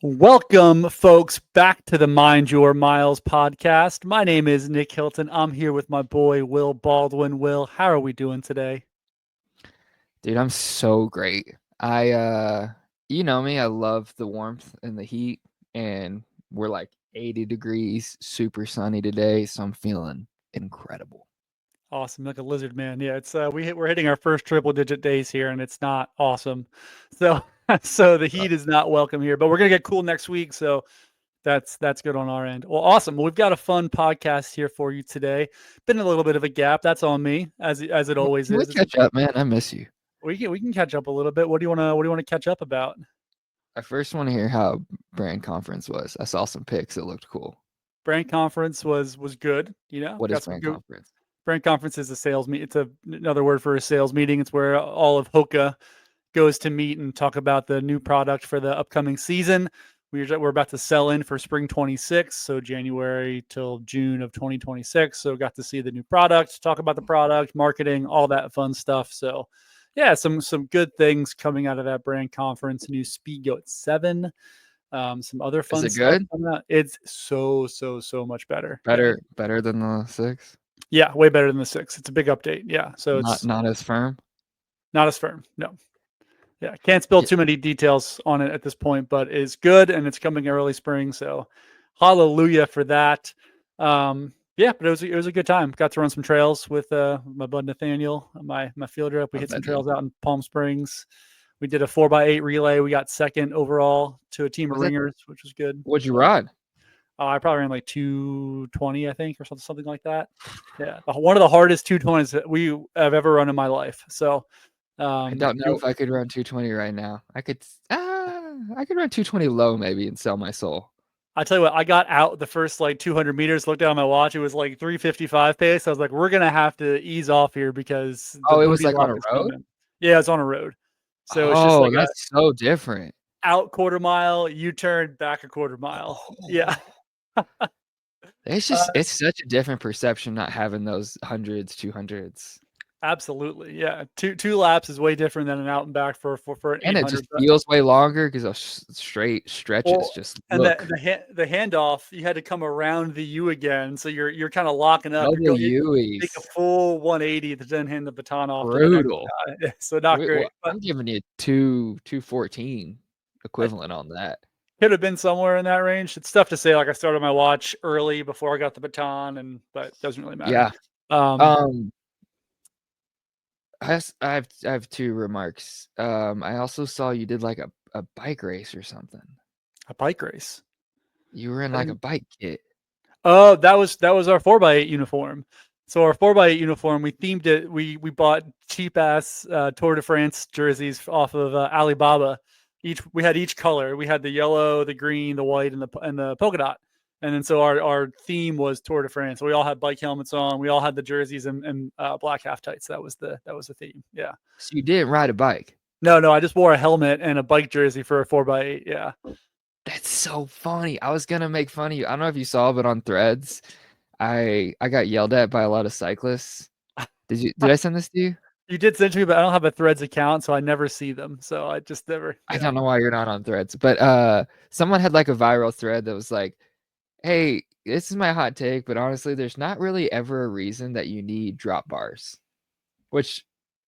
Welcome, folks, back to the Mind Your Miles podcast. My name is Nick Hilton. I'm here with my boy, Will Baldwin. Will, how are we doing today? Dude, I'm so great. You know me, I love the warmth and the heat, and we're like 80 degrees, super sunny today, so I'm feeling incredible. Awesome, like a lizard man. Yeah, we're hitting our first triple digit days here, and it's not awesome. So, so the Uh, heat is not welcome here, but we're gonna get cool next week. So that's good on our end. Well, awesome. Well, we've got a fun podcast here for you today. Been a little bit of a gap. That's on me, as it always Can we is. catch up, man? I miss you. We can catch up a little bit. What do you want to catch up about? I first want to hear how brand conference was. I saw some pics. It looked cool. Brand conference was good. What is Got some brand good. conference? Brand conference is a sales meet. It's another word for a sales meeting. It's where all of Hoka goes to meet and talk about the new product for the upcoming season. We're about to sell in for spring 26, so January till June of 2026. So got to see the new product, talk about the product, marketing, all that fun stuff. So yeah, some good things coming out of that brand conference. New Speedgoat 7, some other Is fun it stuff good? coming out. It's so much better. Yeah, Better than the six? yeah, way better than the 6. It's a big update. Yeah, so Not it's not as firm? not as firm. No. Yeah, can't spill Yeah. too many details on it at this point, but is good and it's coming early spring. So hallelujah for that. Yeah, but it was a good time. Got to run some trails with my bud Nathaniel, my field rep. We I hit some bet, dude. trails out in Palm Springs. We did a 4x8 relay. We got second overall to a team of Was that ringers, which was good. what'd you So ride? I probably ran like 220, I think, or something like that. Yeah, one of the hardest 220s that we have ever run in my life. So I don't know you if I could run 220 right now. I could run 220 low maybe and sell my soul. I tell you what, I got out the first like 200 meters, looked down at my watch. It was like 3:55 pace. I was like, we're going to have to ease off here because the Oh, it was booty like on lock a is road? coming. Yeah, it's on a road. So it's just Oh, like a that's so different. out quarter mile, U turn, back a quarter mile. Yeah. Oh. It's Uh, just it's such a different perception not having those hundreds, 200s. Absolutely. Yeah. Two laps is way different than an out and back for an And it 800. just feels way longer because those straight stretches Well, just and look the handoff, you had to come around the U again, so you're kinda locking up. double You make a U's. full 180 to then hand the baton off to the next Brutal. guy. So not Well, great, but I'm giving you 214 I equivalent on that. could have been somewhere in that range. It's tough to say, like, I started my watch early before I got the baton but it doesn't really matter. Yeah. Um, Um, I have 2 remarks. I also saw you did, like, a bike race or something. a bike race. You were in, I like, a didn't bike kit. Oh, that was our 4x8 uniform. So our 4x8 uniform, we themed it. We bought cheap ass Tour de France jerseys off of Alibaba. We had each color. We had the yellow, the green, the white, and the polka dot. And then so our theme was Tour de France. So we all had bike helmets on. We all had the jerseys and black half tights. That was the theme. Yeah. So you didn't ride a bike. No, I just wore a helmet and a bike jersey for a 4x8. Yeah. That's so funny. I was gonna make fun of you. I don't know if you saw, but on Threads, I got yelled at by a lot of cyclists. Did I send this to you? You did send to me, but I don't have a Threads account, so I never see them. So I just never. I Yeah. don't know why you're not on Threads, but someone had like a viral thread that was like, "Hey, this is my hot take, but honestly, there's not really ever a reason that you need drop bars." Which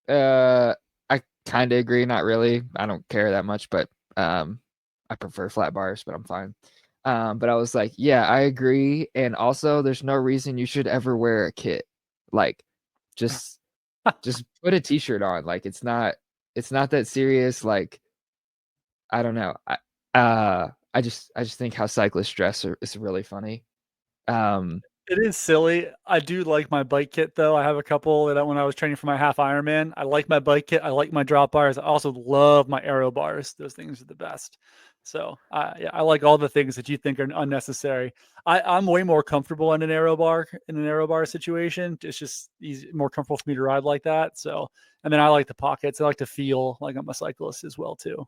I kind of agree, not really. I don't care that much, but um I prefer flat bars, but I'm fine. But I was like, yeah, I agree. And also there's no reason you should ever wear a kit. Like just just put a t-shirt on. Like it's not that serious. Like I don't know. I just think how cyclists dress is really funny. Um It is silly. I do like my bike kit though. I have a couple that when I was training for my half Ironman, I like my bike kit. I like my drop bars. I also love my aero bars. Those things are the best. So yeah, I like all the things that you think are unnecessary. I'm way more comfortable in an aero bar situation. It's just easy, more comfortable for me to ride like that. So and then I like the pockets. I like to feel like I'm a cyclist as well too.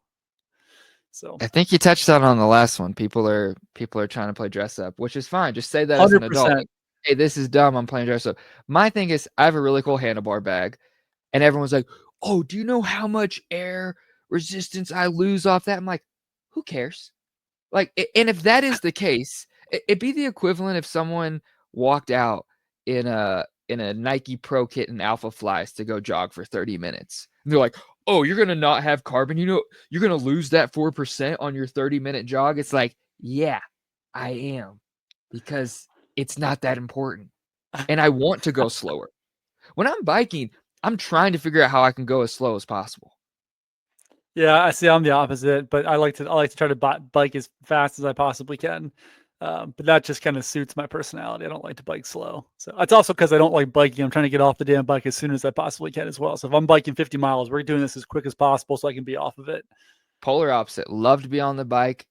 So I think you touched on the last one. People are trying to play dress up, which is fine. Just say that as an adult. 100%. Like, hey, this is dumb. I'm playing dress up. My thing is, I have a really cool handlebar bag, and everyone's like, "Oh, do you know how much air resistance I lose off that?" I'm like, "Who cares? Like, and if that is the case, it'd be the equivalent if someone walked out in a Nike Pro Kit and Alpha Flies to go jog for 30 minutes. And they're like, "Oh, you're gonna not have carbon. You know, you're gonna lose that 4% on your 30-minute jog." It's like, yeah, I am, because it's not that important, and I want to go slower. When I'm biking, I'm trying to figure out how I can go as slow as possible. Yeah, I see. I'm the opposite, but I like to try to bike as fast as I possibly can. But that just kind of suits my personality. I don't like to bike slow. So it's also because I don't like biking. I'm trying to get off the damn bike as soon as I possibly can as well. So if I'm biking 50 miles, we're doing this as quick as possible so I can be off of it. Polar opposite. Love to be on the bike.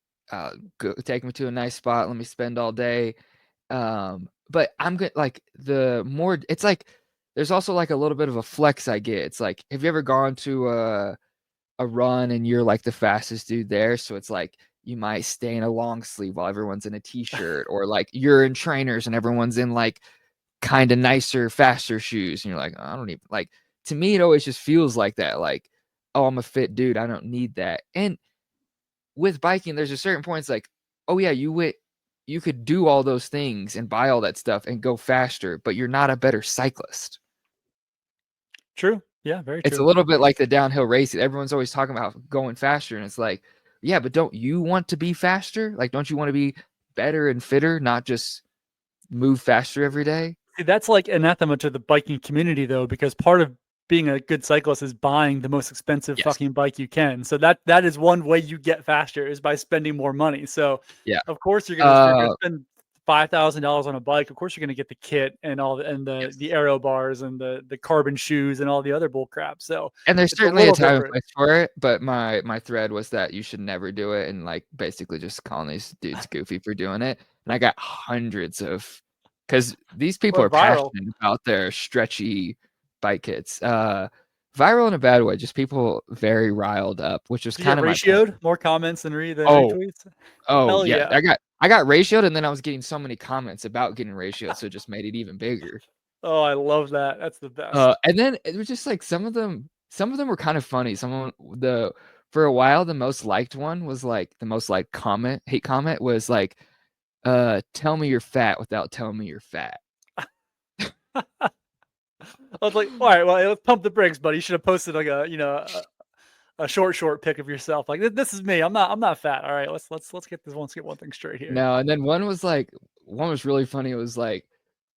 Go, take me to a nice spot. Let me spend all day. But I'm good. Like, the more, it's like there's also like a little bit of a flex I get. It's like, have you ever gone to a run and you're like the fastest dude there? So it's like you might stay in a long sleeve while everyone's in a t-shirt, or like you're in trainers and everyone's in like kind of nicer, faster shoes, and you're like, I don't even like. To me, it always just feels like that. Like, oh, I'm a fit dude. I don't need that. And with biking, there's a certain point. It's like, oh yeah, you could do all those things and buy all that stuff and go faster, but you're not a better cyclist. True. Yeah, very It's a true. little bit like the downhill racing. Everyone's always talking about going faster, and it's like, yeah, but don't you want to be faster? Like, don't you want to be better and fitter, not just move faster every day? See, that's like anathema to the biking community though, because part of being a good cyclist is buying the most expensive Yes. fucking bike you can. So that is one way you get faster is by spending more money. So Yeah. of course you're gonna Uh, spend $5,000 on a bike. Of course you're gonna get the kit and all the and the yes. aero bars and the carbon shoes and all the other bull crap. So And there's it's a certainly a little time and different. place for it, but my thread was that you should never do it, and like basically just calling these dudes goofy for doing it. And I got hundreds of, because these people What are viral? passionate about their stretchy bike kits. Viral in a bad way, just people very riled up, which was Do you kind get of my point. ratioed? More comments than Oh, retweets? oh Hell yeah, yeah. I got ratioed, and then I was getting so many comments about getting ratioed, so it just made it even bigger. Oh, I love that. That's the best. And then it was just like some of them were kind of funny. Someone the For a while, the most liked one was like the most liked hate comment was like, tell me you're fat without telling me you're fat. I was like, all right, well, let's pump the brakes, buddy. You should have posted like a short pic of yourself. Like this is me. I'm not fat. All right, let's get one thing straight here. No, and then one was really funny. It was like,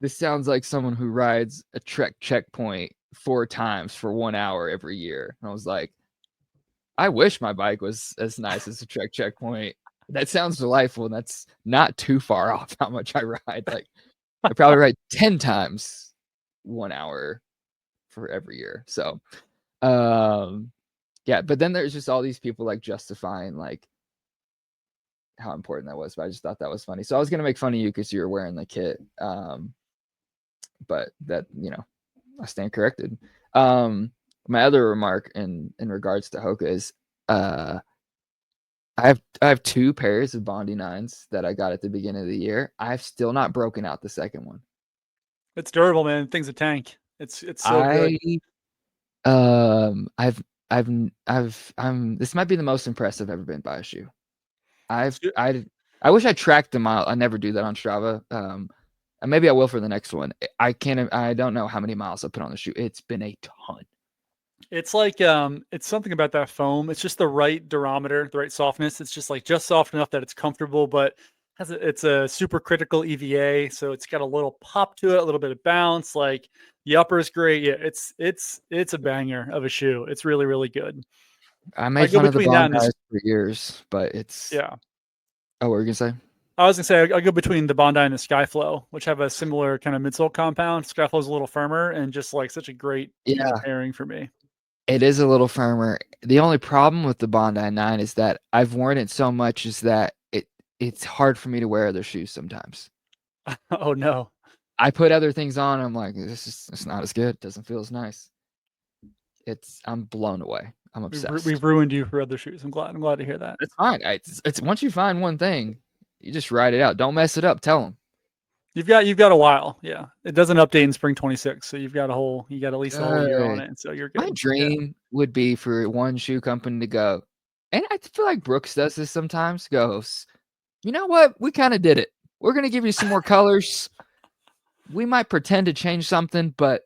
this sounds like someone who rides a Trek checkpoint 4 times for 1 hour every year. And I was like, I wish my bike was as nice as a Trek checkpoint. That sounds delightful, and that's not too far off how much I ride. Like, I probably ride 10 times 1 hour for every year. So, um, yeah, but then there's just all these people like justifying like how important that was. But I just thought that was funny. So I was gonna make fun of you because you were wearing the kit. But that, I stand corrected. My other remark in regards to Hoka is, I have 2 pairs of Bondi 9s that I got at the beginning of the year. I've still not broken out the second one. It's durable, man. Thing's a tank. It's so good. I this might be the most impressed I've ever been by a shoe. It's good. I wish I tracked the mile. I never do that on Strava. And maybe I will for the next one. I don't know how many miles I put on the shoe. It's been a ton. It's like it's something about that foam. It's just the right durometer, the right softness. It's just like just soft enough that it's comfortable, but it's a super critical EVA, so it's got a little pop to it, a little bit of bounce. Like the upper is great. Yeah, it's a banger of a shoe. It's really really good. I I made go fun of the between that and this. Bondis for years, but it's Yeah, oh, what were you gonna say? I was gonna say I go between the Bondi and the Skyflow, which have a similar kind of midsole compound. Skyflow's a little firmer and just like such a great Yeah, pairing for me. it is a little firmer. The only problem with the Bondi 9 is that I've worn it so much is that it's hard for me to wear other shoes sometimes. Oh no, I put other things on, I'm like, it's not as good. It doesn't feel as nice. I'm blown away. I'm obsessed. we've ruined you for other shoes. I'm glad to hear that. It's fine. It's once you find one thing, you just ride it out. Don't mess it up. Tell them. You've got a while. Yeah. It doesn't update in spring 26. So you got at least a whole year on it. So you're My good. Yeah. dream would be for one shoe company to go, and I feel like Brooks does this sometimes, goes, you know what? We kind of did it. We're going to give you some more colors. We might pretend to change something, but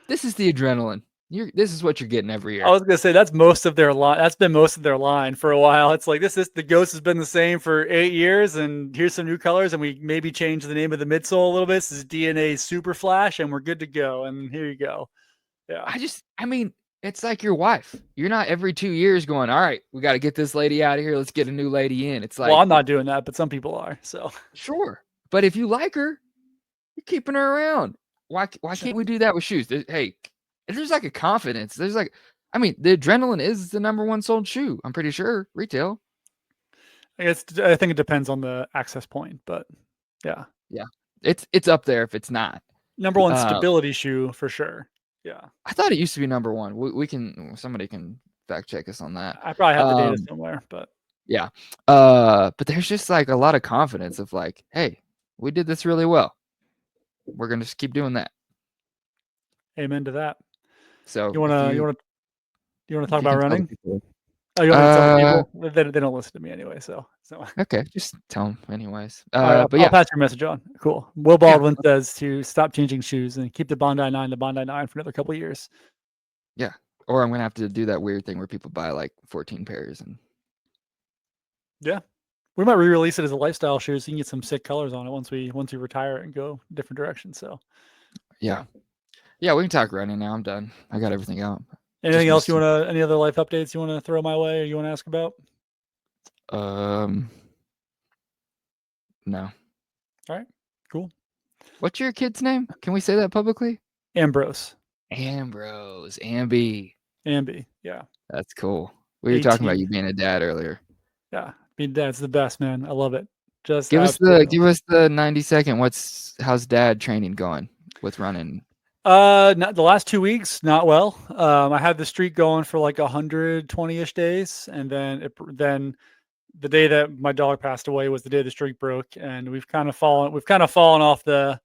this is the adrenaline. This is what you're getting every I year. was gonna say that's most of their line. That's been most of their line for a while. It's like this is the Ghost has been the same for 8 years, and here's some new colors, and we maybe change the name of the midsole a little bit. This is DNA Super Flash, and we're good to go. And here you go. Yeah. I mean, it's like your wife. You're not every 2 years going, all right, we got to get this lady out of here. Let's get a new lady in. It's Well, like, I'm not doing that, but some people are. So sure. But if you like her, you're keeping her around. Why can't we do that with shoes? Hey, there's like a confidence. There's like, I mean, the adrenaline is the number one sold shoe. I'm pretty sure retail. I think it depends on the access point, but yeah. Yeah. It's up there if it's not. Number one stability shoe for sure. Yeah. I thought it used to be number one. We can, somebody can fact check us on that. I probably have the data somewhere, but yeah. But there's just like a lot of confidence of like, hey, we did this really well. We're gonna just keep doing that. Amen to that. So you wanna talk about running? Oh, you want to tell the people? They don't listen to me anyway, so. Okay, just tell them anyways. Right, but I'll pass your message on. Cool. Will Baldwin says to stop changing shoes and keep the Bondi 9 for another couple of years. Yeah, or I'm gonna have to do that weird thing where people buy like 14 pairs and. Yeah, we might re-release it as a lifestyle shoe, so you can get some sick colors on it once we retire it and go different directions. So. Yeah, we can talk running now. I'm done. I got everything out. Anything else you want to? Any other life updates you want to throw my way, or you want to ask about? No. All right. Cool. What's your kid's name? Can we say that publicly? Ambrose. Amby. Yeah. That's cool. We were talking about you being a dad earlier. Yeah, being dad's the best, man. I love it. Just give us the 90-second. How's dad training going with running? Not the last 2 weeks, not well. I had the streak going for like 120-ish days, and then the day that my dog passed away was the day the streak broke, and we've kind of fallen off the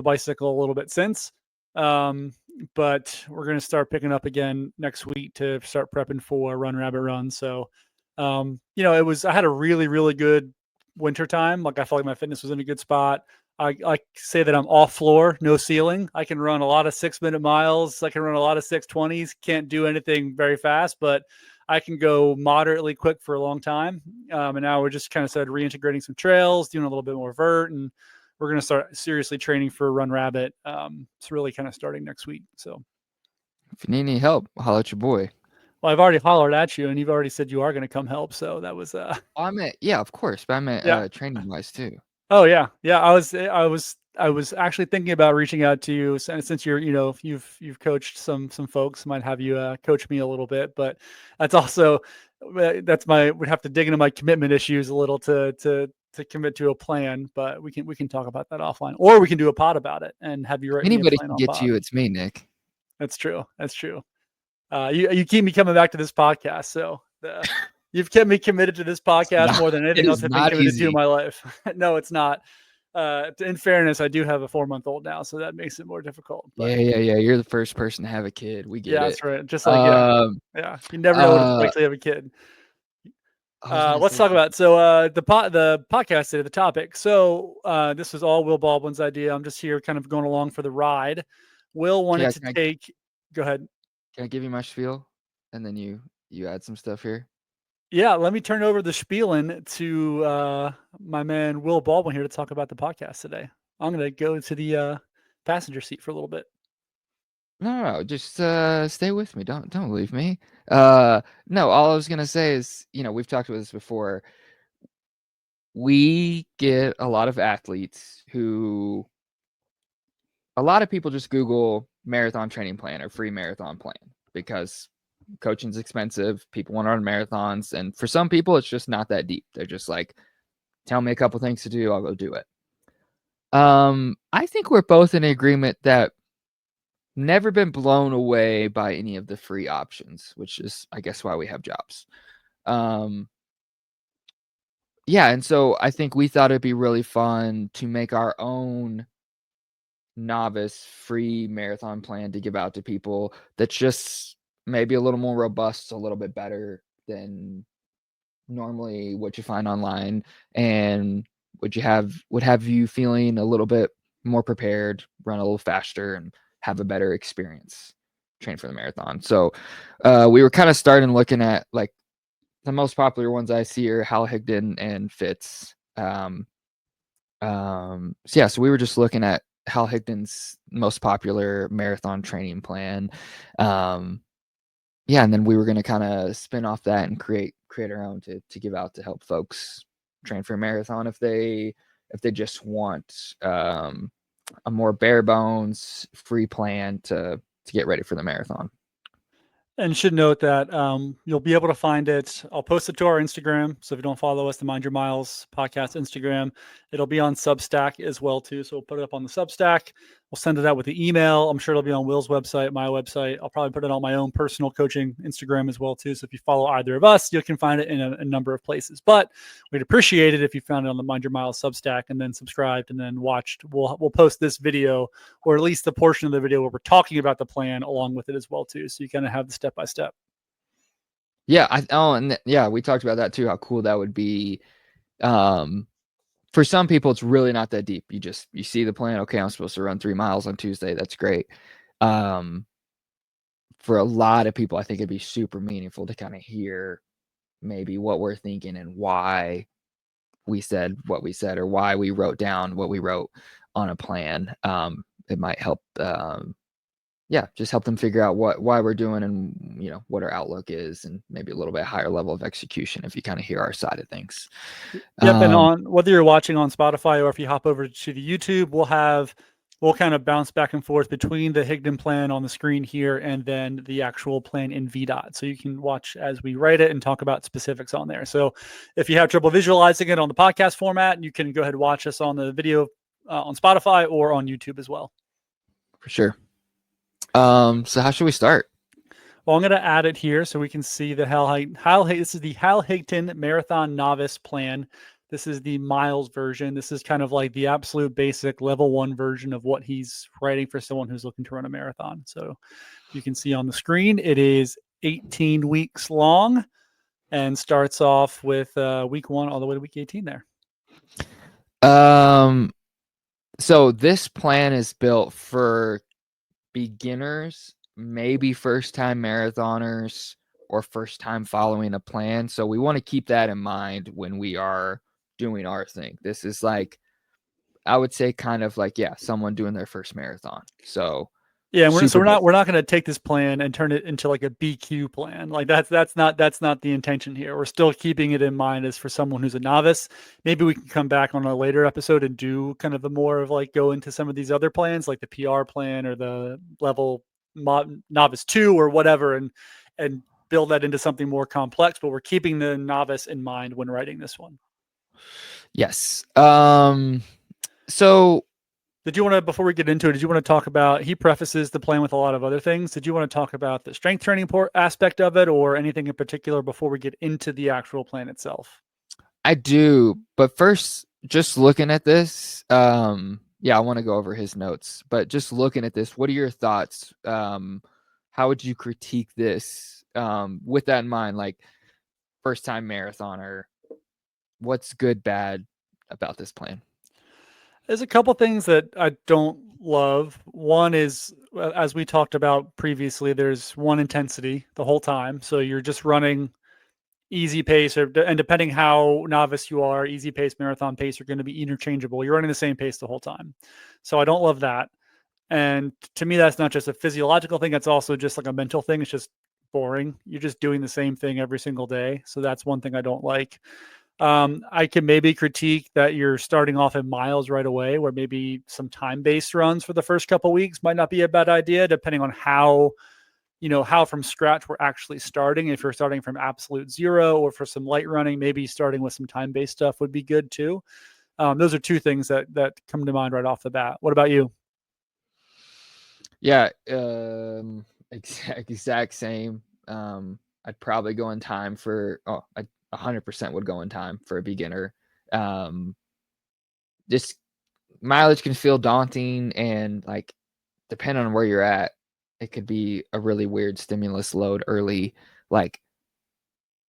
bicycle a little bit since. But we're gonna start picking up again next week to start prepping for Run Rabbit Run. So, I had a really, really good winter time. Like I felt like my fitness was in a good spot. I say that I'm off floor, no ceiling. I can run a lot of 6-minute miles. I can run a lot of 620s. Can't do anything very fast, but I can go moderately quick for a long time. And now we're just kind of started reintegrating some trails, doing a little bit more vert, and we're going to start seriously training for Run Rabbit. It's really kind of starting next week. So if you need any help, holler at your boy. Well, I've already hollered at you, and you've already said you are going to come help. So that was. I meant, yeah, of course, but I meant training wise too. Oh yeah. I was actually thinking about reaching out to you since you're, you've coached some folks, might have you coach me a little bit, but that's also would have to dig into my commitment issues a little to commit to a plan, but we can talk about that offline, or we can do a pod about it and have you write anybody can get you. It's me, Nick. That's true. You keep me coming back to this podcast, so you've kept me committed to this podcast more than anything else I've been committed to in my life. No, it's not. In fairness, I do have a 4-month-old now, so that makes it more difficult. But, yeah. You're the first person to have a kid. We get it. That's right. Just like you never know what it's like to have a kid. Let's talk about the podcast today, the topic. So this was all Will Baldwin's idea. I'm just here, kind of going along for the ride. Will wanted to take. Go ahead. Can I give you my spiel, and then you add some stuff here? Yeah, let me turn over the spieling to my man Will Baldwin here to talk about the podcast today. I'm going to go to the passenger seat for a little bit. No, just stay with me. Don't leave me. No, all I was going to say is, we've talked about this before. We get a lot of athletes who, a lot of people just Google marathon training plan or free marathon plan because coaching's expensive. People want to run marathons. And for some people, it's just not that deep. They're just like, tell me a couple things to do. I'll go do it. I think we're both in agreement that never been blown away by any of the free options, which is, I guess, why we have jobs. Yeah. And so I think we thought it'd be really fun to make our own novice free marathon plan to give out to people that's just maybe a little more robust, a little bit better than normally what you find online, and would have you feeling a little bit more prepared, run a little faster, and have a better experience train for the marathon. So we were kind of starting looking at like the most popular ones I see are Hal Higdon and Fitz. So we were just looking at Hal Higdon's most popular marathon training plan. And then we were going to kind of spin off that and create our own to give out to help folks train for a marathon if they just want a more bare bones free plan to get ready for the marathon. And should note that you'll be able to find it. I'll post it to our Instagram. So if you don't follow us, the Mind Your Miles podcast Instagram, it'll be on Substack as well too. So we'll put it up on the Substack. We'll send it out with the email. I'm sure it'll be on Will's website, my website. I'll probably put it on my own personal coaching Instagram as well too. So if you follow either of us, you can find it in a number of places. But we'd appreciate it if you found it on the Mind Your Miles Substack and then subscribed and then watched. We'll post this video, or at least the portion of the video where we're talking about the plan along with it as well too. So you kind of have the step by step. Yeah, we talked about that too. How cool that would be. For some people, it's really not that deep. You see the plan. Okay, I'm supposed to run 3 miles on Tuesday. That's great. For a lot of people, I think it'd be super meaningful to kind of hear maybe what we're thinking and why we said what we said, or why we wrote down what we wrote on a plan. It might help. Just help them figure out why we're doing, and what our outlook is, and maybe a little bit higher level of execution if you kind of hear our side of things. Yep. And on whether you're watching on Spotify or if you hop over to the YouTube, we'll kind of bounce back and forth between the Higdon plan on the screen here and then the actual plan in VDOT. So you can watch as we write it and talk about specifics on there. So if you have trouble visualizing it on the podcast format, you can go ahead and watch us on the video on Spotify or on YouTube as well. For sure. So how should we start? Well, I'm going to add it here so we can see the this is the Hal Higdon Marathon Novice Plan. This is the miles version. This is kind of like the absolute basic level 1 version of what he's writing for someone who's looking to run a marathon. So you can see on the screen, it is 18 weeks long and starts off with week 1 all the way to week 18 there. So this plan is built for beginners, maybe first-time marathoners, or first time following a plan. So we want to keep that in mind when we are doing our thing. This is like, I would say kind of like, someone doing their first marathon. So yeah, we're not going to take this plan and turn it into like a BQ plan. Like that's not the intention here. We're still keeping it in mind as for someone who's a novice. Maybe we can come back on a later episode and do kind of the more of like go into some of these other plans, like the PR plan or the level novice 2 or whatever, and build that into something more complex. But we're keeping the novice in mind when writing this one. Yes. So did you want to, before we get into it, did you want to talk about, he prefaces the plan with a lot of other things. Did you want to talk about the strength training aspect of it or anything in particular before we get into the actual plan itself? I do, but first, just looking at this, I want to go over his notes, but just looking at this, what are your thoughts? How would you critique this with that in mind? Like, first time marathoner, what's good, bad about this plan? There's a couple things that I don't love. One is, as we talked about previously, there's one intensity the whole time. So you're just running easy pace, and depending how novice you are, easy pace, marathon pace are going to be interchangeable. You're running the same pace the whole time. So I don't love that. And to me, that's not just a physiological thing. That's also just like a mental thing. It's just boring. You're just doing the same thing every single day. So that's one thing I don't like. I can maybe critique that you're starting off in miles right away, where maybe some time-based runs for the first couple of weeks might not be a bad idea, depending on how from scratch we're actually starting. If you're starting from absolute zero, or for some light running, maybe starting with some time-based stuff would be good too. Those are two things that come to mind right off the bat. What about you? Yeah, exact same. I'd probably go in time for, 100% would go in time for a beginner. This mileage can feel daunting, and like, depending on where you're at, it could be a really weird stimulus load early. Like,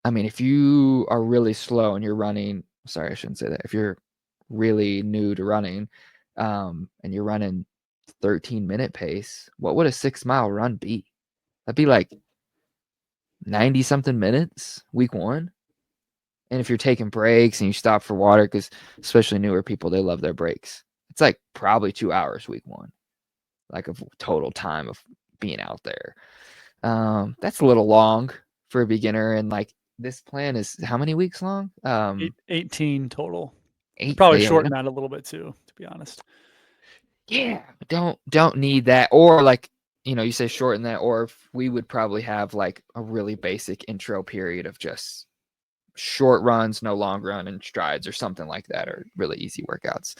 I mean, if you are really slow and you're running, sorry, I shouldn't say that. If you're really new to running, and you're running 13-minute pace, what would a 6-mile run be? That'd be like 90 something minutes week one. And if you're taking breaks and you stop for water, because especially newer people, they love their breaks. It's like probably 2 hours week one, like of total time of being out there. That's a little long for a beginner. And like this plan is how many weeks long? 18 total. Eight. Probably Yeah, shorten that a little bit too, to be honest. yeah, don't need that. Or like, you say shorten that, or we would probably have like a really basic intro period of just short runs, no long run and strides or something like that, or really easy workouts.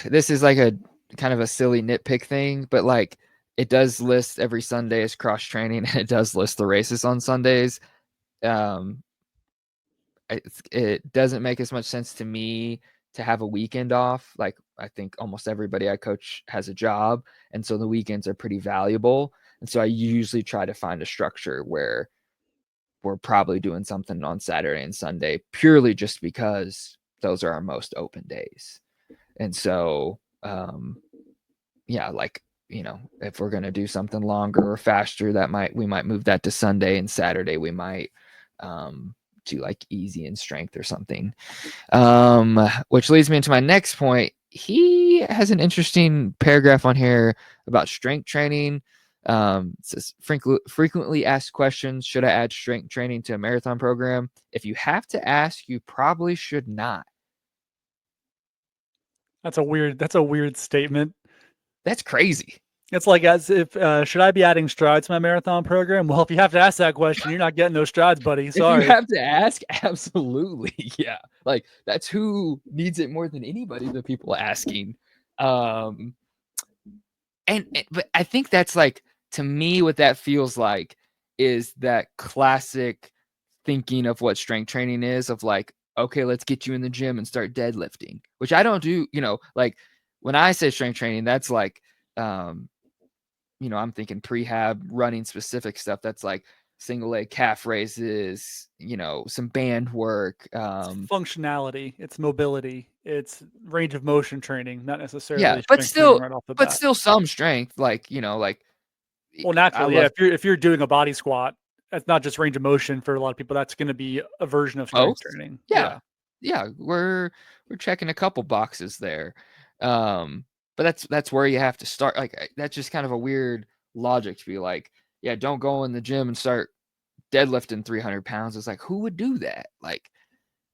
This is like a kind of a silly nitpick thing, but like it does list every Sunday as cross training and it does list the races on Sundays. It doesn't make as much sense to me to have a weekend off. Like I think almost everybody I coach has a job, and so the weekends are pretty valuable. And so I usually try to find a structure where we're probably doing something on Saturday and Sunday purely just because those are our most open days. And so, yeah, like, if we're going to do something longer or faster, we might move that to Sunday, and Saturday we might do like easy and strength or something. Which leads me into my next point. He has an interesting paragraph on here about strength training. It says frequently asked questions: should I add strength training to a marathon program? If you have to ask, you probably should not. That's a weird statement. That's crazy. It's like as if should I be adding strides to my marathon program? Well, if you have to ask that question, you're not getting those strides, buddy. Sorry. If you have to ask, absolutely. Yeah. Like that's who needs it more than anybody, the people asking. But I think that's like, to me, what that feels like is that classic thinking of what strength training is, of like, okay, let's get you in the gym and start deadlifting, which I don't do, like when I say strength training, that's like, I'm thinking prehab running specific stuff. That's like single leg calf raises, some band work. It's functionality, it's mobility, it's range of motion training, not necessarily Yeah, but strength training still, right off the bat. some strength, like, like Well, I naturally, yeah. love If you're doing a body squat, that's not just range of motion for a lot of people. That's going to be a version of strength both. training. Yeah. Yeah. Yeah, we're checking a couple boxes there. But that's where you have to start. Like that's just kind of a weird logic to be like, yeah, don't go in the gym and start deadlifting 300 pounds. It's like, who would do that? Like,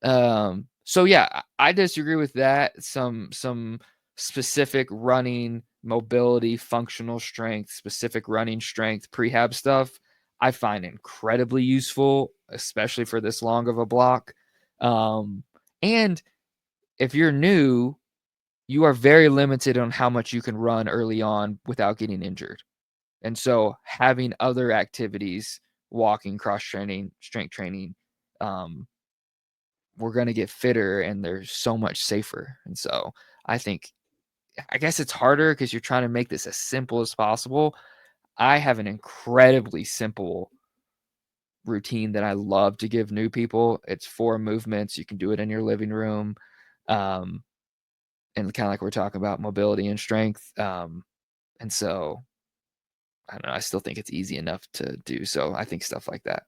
so yeah, I disagree with that. Some specific running, mobility, functional strength, specific running strength, prehab stuff, I find incredibly useful, especially for this long of a block. And if you're new, you are very limited on how much you can run early on without getting injured. And so having other activities, walking, cross training, strength training, we're going to get fitter and they're so much safer. And so I guess it's harder because you're trying to make this as simple as possible. I have an incredibly simple routine that I love to give new people. It's 4 movements. You can do it in your living room. And kind of like we're talking about mobility and strength. And so I don't know. I still think it's easy enough to do. So I think stuff like that.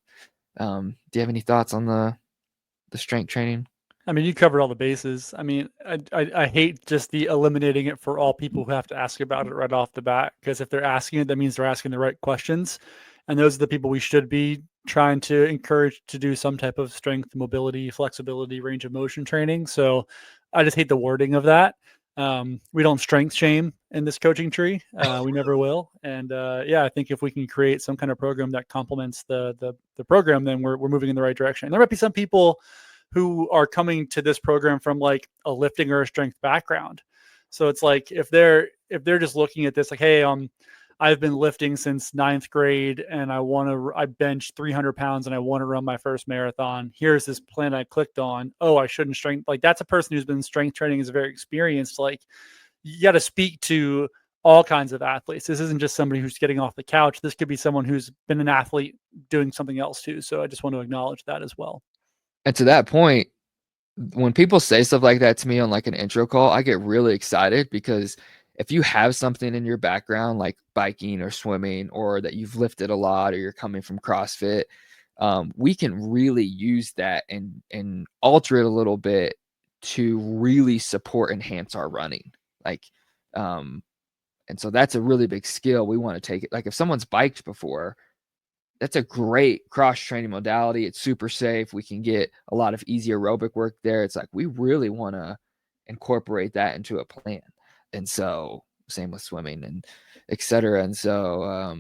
Do you have any thoughts on the strength training? I mean, you covered all the bases. I mean, I hate just the eliminating it for all people who have to ask about it right off the bat, because if they're asking it, that means they're asking the right questions. And those are the people we should be trying to encourage to do some type of strength, mobility, flexibility, range of motion training. So I just hate the wording of that. We don't strength shame in this coaching tree. We never will. And yeah, I think if we can create some kind of program that complements the program, then we're moving in the right direction. And there might be some people who are coming to this program from like a lifting or a strength background. So it's like if they're just looking at this like, hey, I've been lifting since 9th grade and I bench 300 pounds and I want to run my first marathon. Here's this plan I clicked on. Oh, I shouldn't strength. Like that's a person who's been strength training, is very experienced. Like you got to speak to all kinds of athletes. This isn't just somebody who's getting off the couch. This could be someone who's been an athlete doing something else too. So I just want to acknowledge that as well. And to that point, when people say stuff like that to me on like an intro call, I get really excited because if you have something in your background like biking or swimming, or that you've lifted a lot, or you're coming from CrossFit, we can really use that and alter it a little bit to really support, enhance our running. Like, and so that's a really big skill. We want to take it. Like if someone's biked before, that's a great cross training modality. It's super safe. We can get a lot of easy aerobic work there. It's like we really want to incorporate that into a plan. And so same with swimming and etc. And so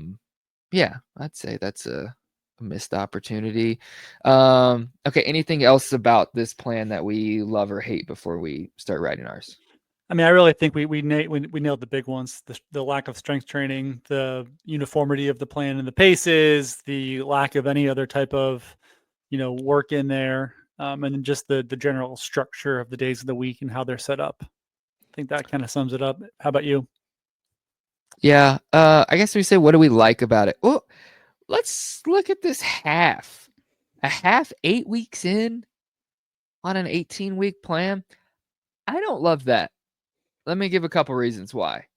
yeah, I'd say that's a missed opportunity. Okay, anything else about this plan that we love or hate before we start writing ours? I mean, I really think we nailed the big ones: the lack of strength training, the uniformity of the plan and the paces, the lack of any other type of work in there, and then just the general structure of the days of the week and how they're set up. I think that kind of sums it up. How about you? Yeah, I guess we say, what do we like about it? Well, let's look at this half. A half 8 weeks in on an 18-week plan. I don't love that. Let me give a couple reasons why.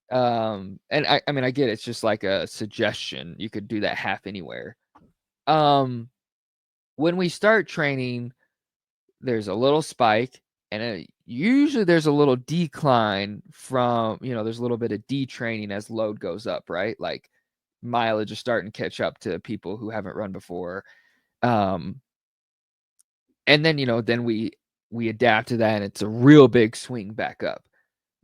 And I mean, I get it's just like a suggestion. You could do that half anywhere. When we start training, there's a little spike, and usually there's a little decline from, there's a little bit of detraining as load goes up, right? Like mileage is starting to catch up to people who haven't run before. And then, then we adapt to that, and it's a real big swing back up.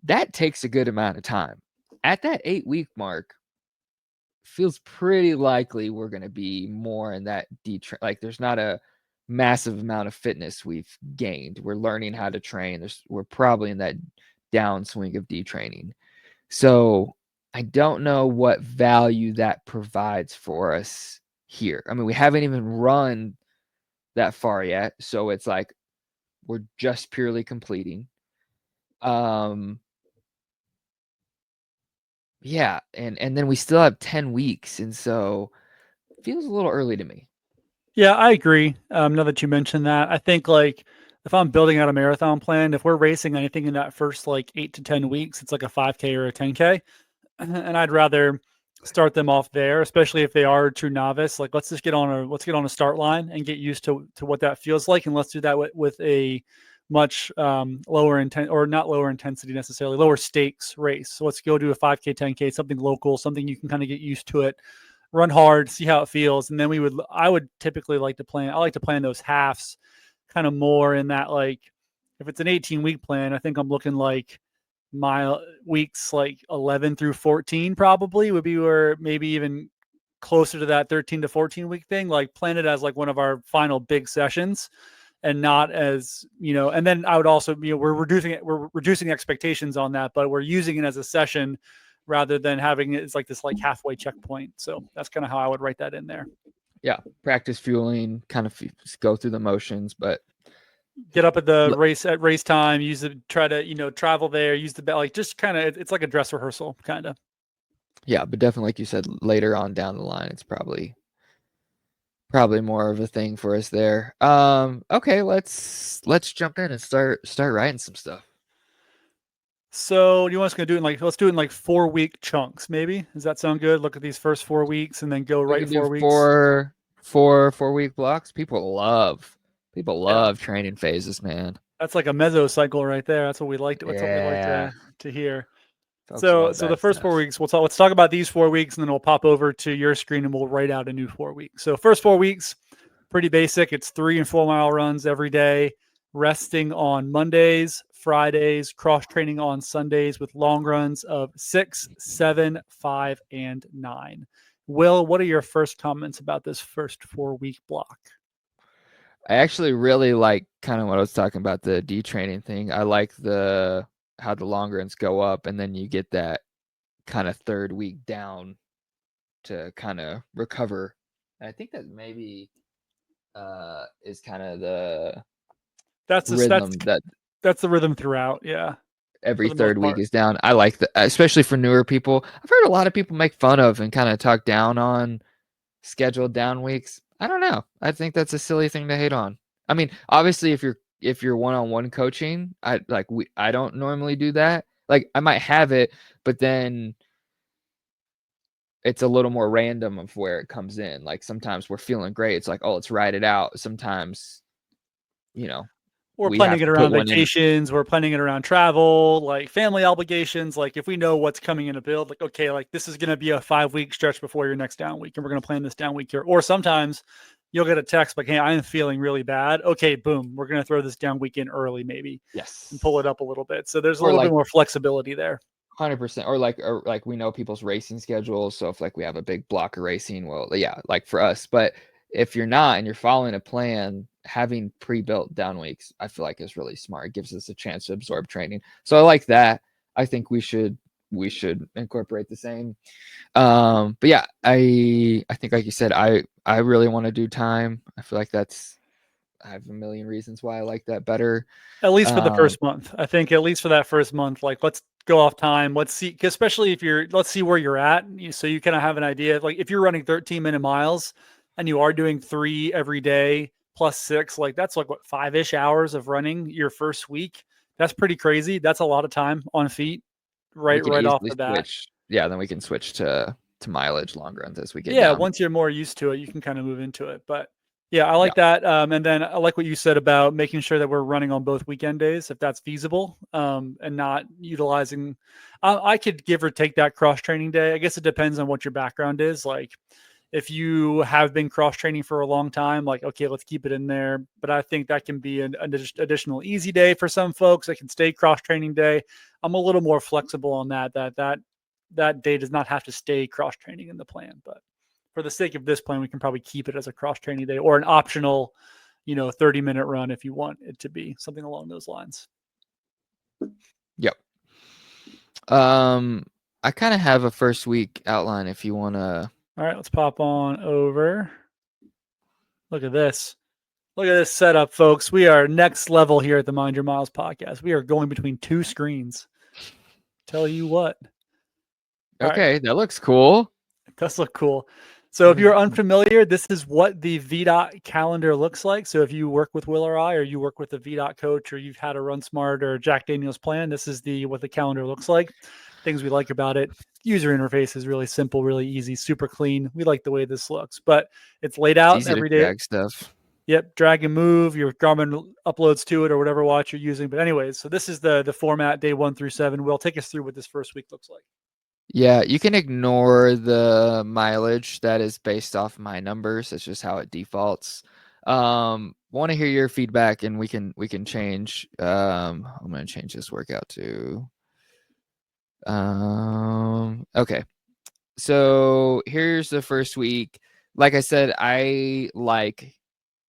That takes a good amount of time. At that 8-week mark, feels pretty likely we're going to be more in that like there's not a massive amount of fitness we've gained. We're learning how to train. We're probably in that downswing of detraining. So I don't know what value that provides for us here. I mean, we haven't even run that far yet, so it's like we're just purely completing. Yeah, and then we still have 10 weeks, and so it feels a little early to me. Yeah, I agree. Now that you mentioned that, I think like if I'm building out a marathon plan, if we're racing anything in that first like 8 to 10 weeks, it's like a 5K or a 10K. And I'd rather start them off there, especially if they are a true novice. Like let's get on a start line and get used to what that feels like, and let's do that with a much lower intent, or not lower intensity necessarily, lower stakes race. So let's go do a 5K, 10K, something local, something you can kind of get used to it, run hard, see how it feels, and then I would typically like to plan. I like to plan those halves kind of more in that, like if it's an 18-week plan, I think I'm looking like mile weeks like 11 through 14 probably would be where, maybe even closer to that 13 to 14 week thing, like plan it as like one of our final big sessions, and not as, and then I would also, we're reducing expectations on that, but we're using it as a session rather than having it as like this like halfway checkpoint. So that's kind of how I would write that in there. Yeah, practice fueling, kind of go through the motions, but get up at the race time, try to travel there, use the like just kind of, it's like a dress rehearsal kind of. Yeah, but definitely, like you said, later on down the line, it's probably more of a thing for us there. Okay, let's jump in and start writing some stuff. So you want us to do it in let's do it in like 4-week chunks, maybe? Does that sound good? Look at these first 4 weeks and then go right 4 weeks. 4-week blocks. People love training phases, man. That's like a mesocycle right there. That's what we like. That's what we like to hear. So the first 4 weeks, let's talk about these 4 weeks, and then we'll pop over to your screen and we'll write out a new 4 weeks. So first 4 weeks, pretty basic. It's 3 and 4 mile runs every day, resting on Mondays, Fridays, cross training on Sundays with long runs of 6, 7, 5, and 9. Will, what are your first comments about this first 4-week block? I actually really like kind of what I was talking about, the detraining thing. I like how the long runs go up, and then you get that kind of third week down to kind of recover. And I think that maybe is kind of the that's rhythm that's the rhythm throughout. Yeah. every the most third week part. is down. I like that, especially for newer people. I've heard a lot of people make fun of and kind of talk down on scheduled down weeks. I don't know. I think that's a silly thing to hate on. I mean, obviously if you're one-on-one coaching, I don't normally do that. Like I might have it, but then it's a little more random of where it comes in. Like sometimes we're feeling great. It's like, oh, let's ride it out. Sometimes, you know, We're we planning have it to put around one in. vacations. We're planning it around travel, like family obligations. Like if we know what's coming in a build, like, okay, like this is going to be a 5 week stretch before your next down week. And we're going to plan this down week here. Or sometimes you'll get a text like, hey, I'm feeling really bad. Okay, boom. We're going to throw this down week in early maybe Yes. and pull it up a little bit. So there's a Or little like bit more flexibility there. 100%, or like we know people's racing schedules, so if like we have a big block of racing, well, yeah, like for us. But if you're not and you're following a plan, having pre-built down weeks, I feel like is really smart. It gives us a chance to absorb training. So I like that. I think we should incorporate the same. But yeah, I think like you said, I really want to do time. I feel like I have a million reasons why I like that better. At least for the first month. I think at least for that first month, like let's go off time. Let's see, especially if let's see where you're at. So you kind of have an idea. Like if you're running 13-minute miles and you are doing 3 every day plus 6, like that's like what, 5-ish hours of running your first week. That's pretty crazy. That's a lot of time on feet We right can off easily the bat. switch. Yeah, then we can switch to mileage long runs as we get Yeah, down. once you're more used to it, you can kind of move into it. But yeah, I Yeah. like that. And then I like what you said about making sure that we're running on both weekend days, if that's feasible, and not utilizing. I could give or take that cross training day. I guess it depends on what your background is. Like, if you have been cross training for a long time, like, okay, let's keep it in there. But I think that can be an additional easy day for some folks. That can stay cross training day. I'm a little more flexible on that. That day does not have to stay cross training in the plan, but for the sake of this plan, we can probably keep it as a cross training day or an optional, 30-minute run if you want it to be something along those lines. Yep. I kind of have a first week outline if you want to. All right, let's pop on over. Look at this. Look at this setup, folks. We are next level here at the Mind Your Miles podcast. We are going between 2 screens. Tell you what. All right. Okay, that looks cool. It does look cool. So if you're unfamiliar, this is what the VDOT calendar looks like. So if you work with Will or I, or you work with a VDOT coach, or you've had a Run Smart or Jack Daniels plan, this is what the calendar looks like. Things we like about it. User interface is really simple, really easy, super clean. We like the way this looks, but it's laid out It's easy every to day. drag stuff. Yep, drag and move. Your Garmin uploads to it or whatever watch you're using. But anyways, so this is the format day 1 through 7. Will take us through what this first week looks like. Yeah, you can ignore the mileage. That is based off my numbers. It's just how it defaults. Want to hear your feedback, and we can change. I'm gonna change this workout to. Okay. So here's the first week. Like I said,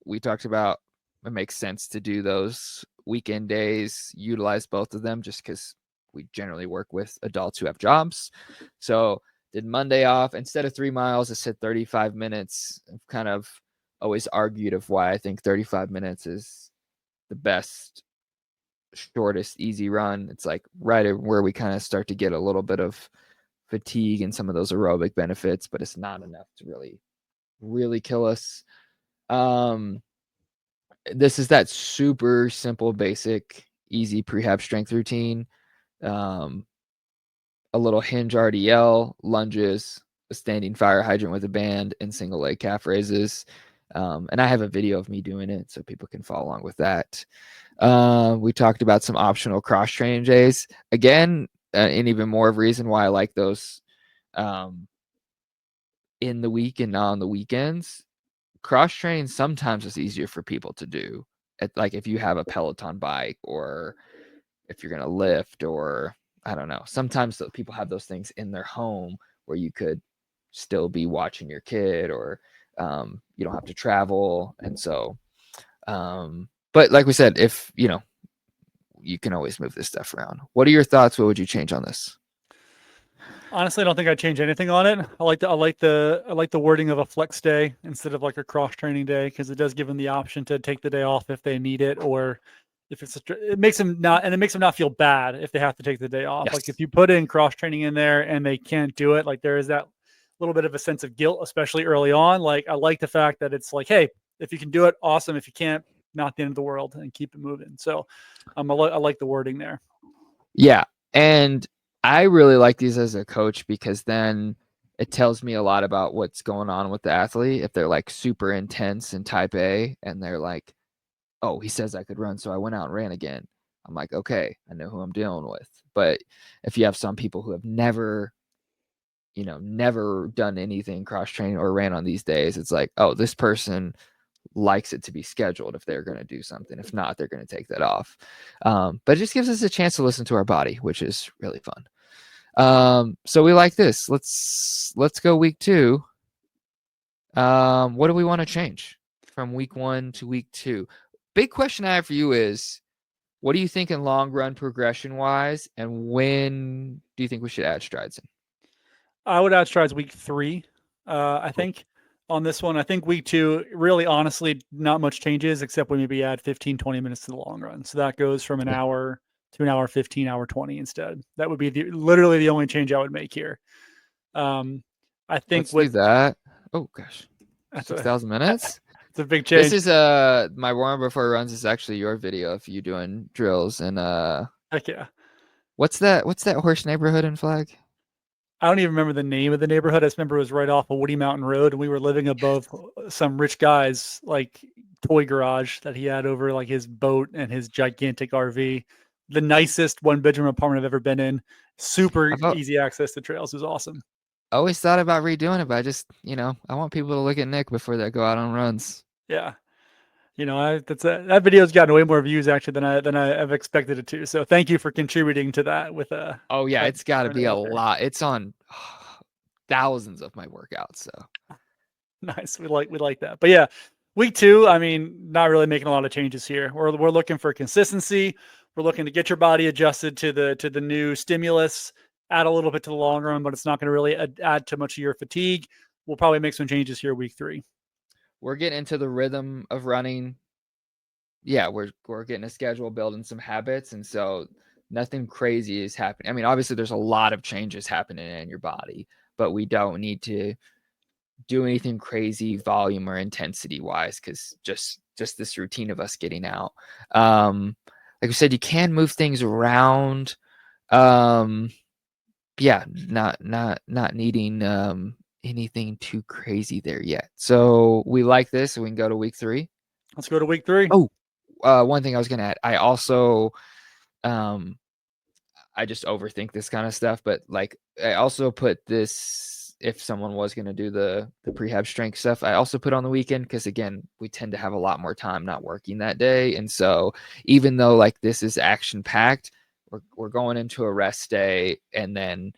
we talked about, it makes sense to do those weekend days, utilize both of them just because we generally work with adults who have jobs. So did Monday off instead of 3 miles. I said 35 minutes. I've kind of always argued of why I think 35 minutes is the best, shortest, easy run. It's like right where we kind of start to get a little bit of fatigue and some of those aerobic benefits, but it's not enough to really kill us. This is that super simple, basic, easy prehab strength routine. A little hinge RDL, lunges, a standing fire hydrant with a band, and single leg calf raises. And I have a video of me doing it so people can follow along with that. We talked about some optional cross training days. Again, and even more of a reason why I like those in the week and not on the weekends. Cross training sometimes is easier for people to do. Like if you have a Peloton bike, or if you're going to lift, or I don't know. Sometimes people have those things in their home where you could still be watching your kid, or you don't have to travel. And so, but like we said, if you can always move this stuff around. What are your thoughts? What would you change on this? Honestly, I don't think I'd change anything on it. I like the wording of a flex day instead of like a cross training day, because it does give them the option to take the day off if they need it, or if it's it makes them not, and it makes them not feel bad if they have to take the day off. Like Yes. if you put in cross training in there and they can't do it, like there is that little bit of a sense of guilt, especially early on. Like I like the fact that it's like, hey, if you can do it, awesome. If you can't, not the end of the world, and keep it moving. So I like the wording there. Yeah. And I really like these as a coach because then it tells me a lot about what's going on with the athlete. If they're like super intense and type A and they're like, oh, he says I could run, so I went out and ran again. I'm like, okay, I know who I'm dealing with. But if you have some people who have never, never done anything cross training or ran on these days, it's like, oh, this person likes it to be scheduled if they're going to do something. If not, they're going to take that off. But it just gives us a chance to listen to our body, which is really fun. So we like this. Let's go week 2. What do we want to change from week 1 to week 2? Big question I have for you is, what do you think in long run progression wise, and when do you think we should add strides in? I would add strides week 3. I think on this one, I think week 2, really honestly, not much changes except we maybe add 15, 20 minutes to the long run. So that goes from an hour to an hour 15, hour 20 instead. That would be literally the only change I would make here. I think Let's do that. Oh gosh, 6,000 minutes. It's a big change. This is my warm before runs is actually your video of you doing drills and Heck yeah. What's that horse neighborhood in Flag? I don't even remember the name of the neighborhood. I just remember it was right off of Woody Mountain Road, and we were living above some rich guy's like toy garage that he had over like his boat and his gigantic RV. The nicest one bedroom apartment I've ever been in. Super easy access to trails. It was awesome. I always thought about redoing it, but I just, I want people to look at Nick before they go out on runs. Yeah. That video's gotten way more views actually than I have expected it to. So thank you for contributing to that with Oh yeah, it's got to be a lot. It's on thousands of my workouts. So nice. We like that. But yeah, week 2, I mean, not really making a lot of changes here. We're looking for consistency. We're looking to get your body adjusted to the new stimulus, add a little bit to the long run, but it's not going to really add too much of your fatigue. We'll probably make some changes here week 3. We're getting into the rhythm of running. Yeah, we're getting a schedule, building some habits, and so nothing crazy is happening. I mean, obviously there's a lot of changes happening in your body, but we don't need to do anything crazy volume or intensity wise, because just this routine of us getting out. Like we said, you can move things around. Yeah, not needing anything too crazy there yet. So we like this. So we can go to week 3. Let's go to week 3. Oh, one thing I was gonna add. I also, I just overthink this kind of stuff, but like I also put this. If someone was going to do the prehab strength stuff, I also put on the weekend because again, we tend to have a lot more time not working that day. And so even though like this is action packed, we're going into a rest day and then,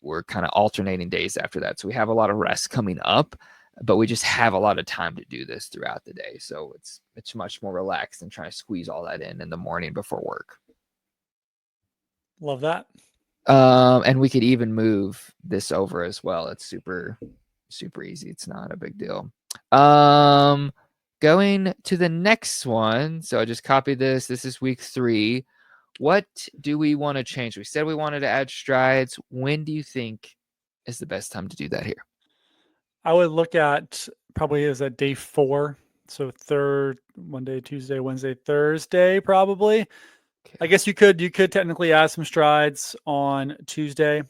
we're kind of alternating days after that. So we have a lot of rest coming up, but we just have a lot of time to do this throughout the day. So it's much more relaxed than trying to squeeze all that in the morning before work. Love that. And we could even move this over as well. It's super, super easy. It's not a big deal. Going to the next one. So I just copied this. This is week 3. What do we want to change? We said we wanted to add strides. When do you think is the best time to do that here? I would look at probably is that day 4. So Monday, Tuesday, Wednesday, Thursday, probably. Okay. I guess you could technically add some strides on Tuesday.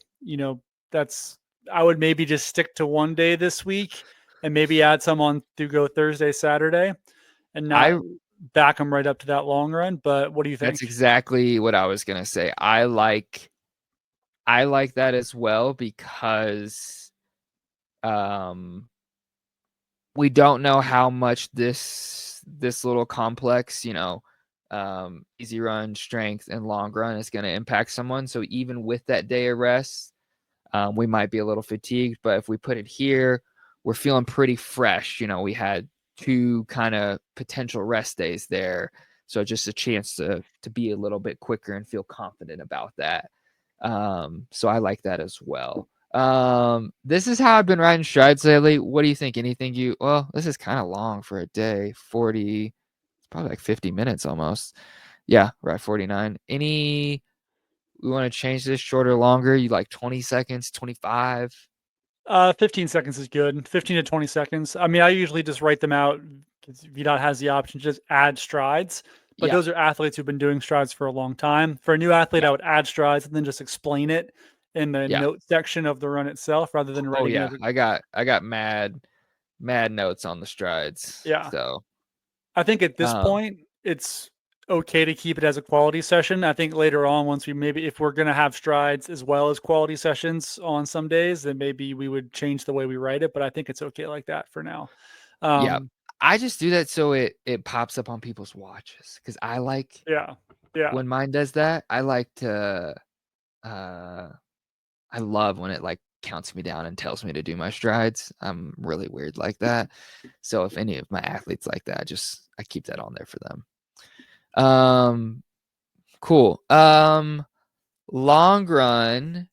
I would maybe just stick to one day this week and maybe add some on to go Thursday, Saturday, and not back them right up to that long run. But what do you think? That's exactly what I was going to say. I like that as well because we don't know how much this little complex, easy run, strength, and long run is going to impact someone. So even with that day of rest, we might be a little fatigued. But if we put it here, we're feeling pretty fresh. We had 2 kind of potential rest days there. So just a chance to be a little bit quicker and feel confident about that. So I like that as well. This is how I've been riding strides lately. What do you think? Anything well, this is kind of long for a day, 40, probably like 50 minutes almost. Yeah, we're at 49. We want to change this shorter, longer? You like 20 seconds, 25? 15 seconds is good. 15 to 20 seconds. I mean, I usually just write them out because VDOT has the option to just add strides. But Yeah, those are athletes who've been doing strides for a long time. For a new athlete, yeah, I would add strides and then just explain it in the yeah. note section of the run itself rather than Oh writing yeah, another. I got mad notes on the strides. Yeah. So, I think at this um, point, it's okay to keep it as a quality session. I think later on, once we maybe if we're gonna have strides as well as quality sessions on some days, then maybe we would change the way we write it. But I think it's okay like that for now. yeah. Um, I just do that so it pops up on people's watches because I like yeah, yeah, when mine does that. I like to uh I love when it like counts me down and tells me to do my strides. I'm really weird like that. So if any of my athletes like that, I keep that on there for them. Cool. Long run,